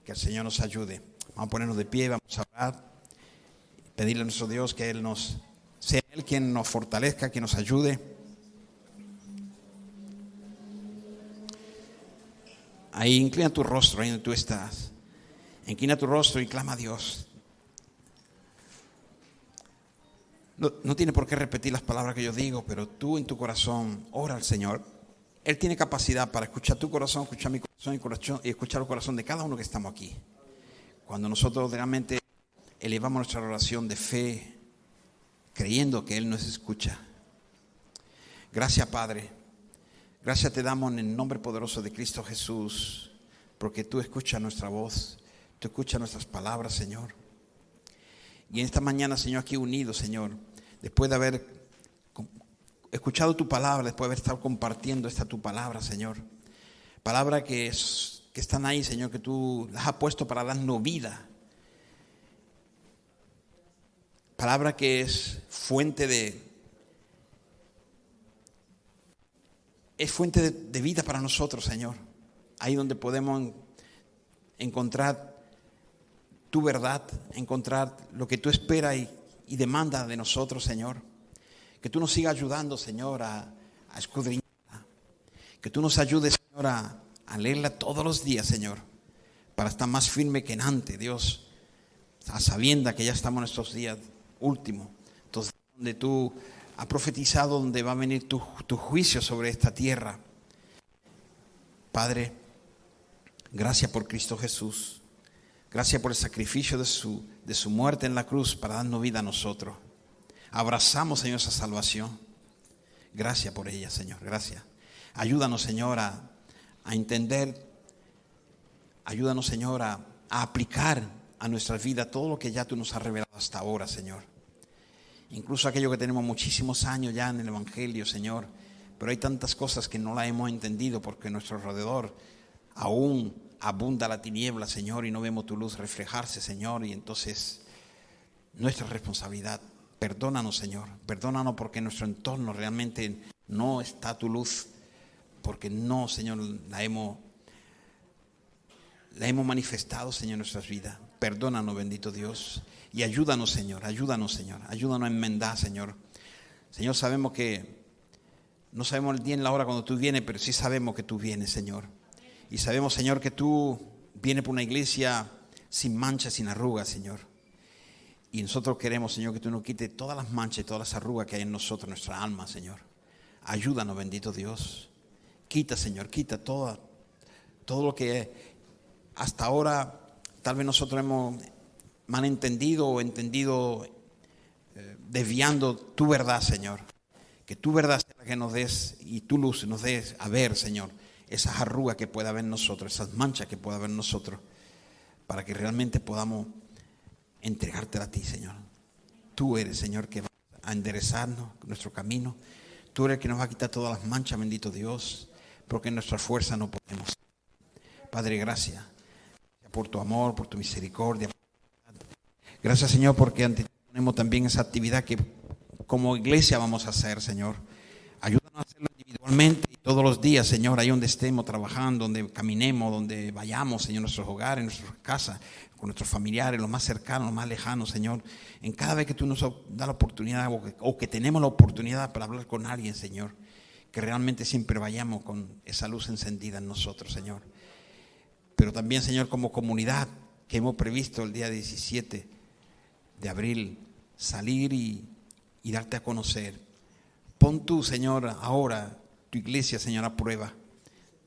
Que el Señor nos ayude. Vamos a ponernos de pie, vamos a orar, pedirle a nuestro Dios que Él nos Sea Él quien nos fortalezca, quien nos ayude. Ahí inclina tu rostro, ahí donde tú estás. Inclina tu rostro y clama a Dios. No tiene por qué repetir las palabras que yo digo, pero tú en tu corazón ora al Señor. Él tiene capacidad para escuchar tu corazón, escuchar mi corazón y escuchar el corazón de cada uno que estamos aquí. Cuando nosotros realmente elevamos nuestra oración de fe, creyendo que Él nos escucha. Gracias, Padre. Gracias te damos en el nombre poderoso de Cristo Jesús, porque tú escuchas nuestra voz, tú escuchas nuestras palabras, Señor. Y en esta mañana, Señor, aquí unidos, Señor, después de haber escuchado tu palabra, después de haber estado compartiendo esta tu palabra, Señor. Palabra que están ahí, Señor, que tú las has puesto para darnos vida. Palabra que es fuente de vida para nosotros, Señor. Ahí donde podemos encontrar tu verdad, encontrar lo que tú esperas y demandas de nosotros, Señor. Que tú nos sigas ayudando, Señor, a escudriñarla. Que tú nos ayudes, Señor, a leerla todos los días, Señor, para estar más firme que antes, Dios, a sabienda que ya estamos en estos días últimos. Entonces, donde tú has profetizado, donde va a venir tu juicio sobre esta tierra. Padre, gracias por Cristo Jesús. Gracias por el sacrificio de su muerte en la cruz para darnos vida a nosotros. Abrazamos, Señor, esa salvación. Gracias por ella, Señor. Gracias. Ayúdanos, Señor, a entender. Ayúdanos, Señor, a aplicar a nuestra vida todo lo que ya tú nos has revelado hasta ahora, Señor. Incluso aquello que tenemos muchísimos años ya en el Evangelio, Señor. Pero hay tantas cosas que no las hemos entendido porque a nuestro alrededor aún abunda la tiniebla, Señor, y no vemos tu luz reflejarse, Señor. Y entonces, nuestra responsabilidad. Perdónanos, Señor. Perdónanos porque en nuestro entorno realmente no está tu luz. Porque no, Señor, la hemos manifestado, Señor, en nuestras vidas. Perdónanos, bendito Dios. Y ayúdanos, Señor. Ayúdanos, Señor. Ayúdanos a enmendar, Señor. Señor, sabemos que no sabemos el día ni la hora cuando tú vienes, pero sí sabemos que tú vienes, Señor. Y sabemos, Señor, que tú vienes por una iglesia sin manchas, sin arrugas, Señor. Y nosotros queremos, Señor, que tú nos quites todas las manchas y todas las arrugas que hay en nosotros, en nuestra alma, Señor. Ayúdanos, bendito Dios. Quita, Señor, quita todo lo que hasta ahora tal vez nosotros hemos malentendido o entendido desviando tu verdad, Señor. Que tu verdad sea la que nos des y tu luz nos des a ver, Señor, esas arrugas que pueda haber en nosotros, esas manchas que pueda haber en nosotros, para que realmente podamos entregártela a ti, Señor. Tú eres, Señor, que va a enderezarnos nuestro camino. Tú eres el que nos va a quitar todas las manchas, bendito Dios, porque en nuestra fuerza no podemos. Padre, gracias por tu amor, por tu misericordia. Gracias, Señor, porque ante ti ponemos también esa actividad que como iglesia vamos a hacer, Señor. Ayúdanos a hacerlo individualmente y todos los días, Señor, ahí donde estemos trabajando, donde caminemos, donde vayamos, Señor, en nuestros hogares, en nuestras casas, con nuestros familiares, los más cercanos, los más lejanos, Señor. En cada vez que tú nos das la oportunidad o que tenemos la oportunidad para hablar con alguien, Señor, que realmente siempre vayamos con esa luz encendida en nosotros, Señor. Pero también, Señor, como comunidad que hemos previsto el día 17 de abril, salir y darte a conocer. Pon tú, Señor, ahora tu iglesia, Señor, a prueba.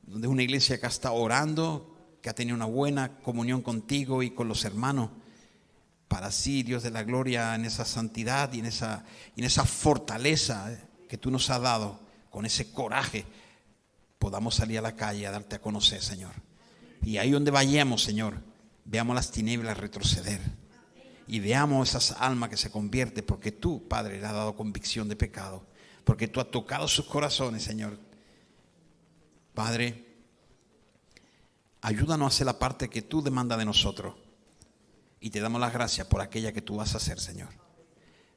Donde es una iglesia que ha estado orando, que ha tenido una buena comunión contigo y con los hermanos. Para así, Dios de la gloria, en esa santidad y en esa fortaleza que tú nos has dado, con ese coraje, podamos salir a la calle a darte a conocer, Señor. Y ahí donde vayamos, Señor, veamos las tinieblas retroceder. Y veamos esas almas que se convierten, porque tú, Padre, le has dado convicción de pecado. Porque tú has tocado sus corazones, Señor. Padre, ayúdanos a hacer la parte que tú demandas de nosotros. Y te damos las gracias por aquella que tú vas a hacer, Señor.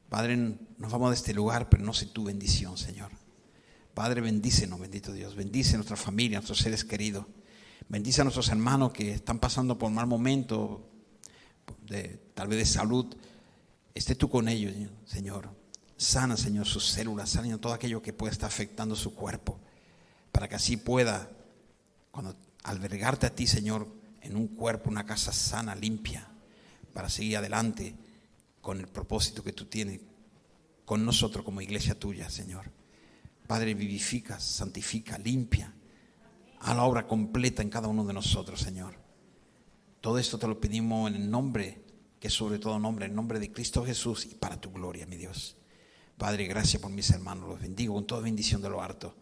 Padre, nos vamos de este lugar, pero no sé tu bendición, Señor. Padre, bendícenos, bendito Dios. Bendice a nuestra familia, a nuestros seres queridos. Bendice a nuestros hermanos que están pasando por un mal momento, tal vez de salud. Esté tú con ellos, Señor. Sana, Señor, sus células, sana todo aquello que pueda estar afectando su cuerpo, para que así pueda, cuando albergarte a ti, Señor, en un cuerpo, una casa sana, limpia, para seguir adelante con el propósito que tú tienes con nosotros como iglesia tuya, Señor. Padre, vivifica, santifica, limpia, a la obra completa en cada uno de nosotros, Señor. Todo esto te lo pedimos en el nombre, que es sobre todo nombre, en nombre de Cristo Jesús y para tu gloria, mi Dios. Padre, gracias por mis hermanos, los bendigo con toda bendición de lo harto.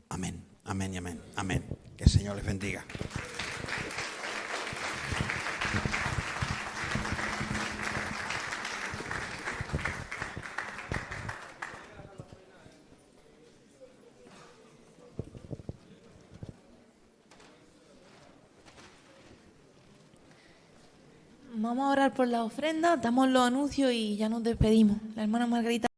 Amén, amén y amén, amén. Que el Señor les bendiga. Vamos a orar por la ofrenda, damos los anuncios y ya nos despedimos. La hermana Margarita.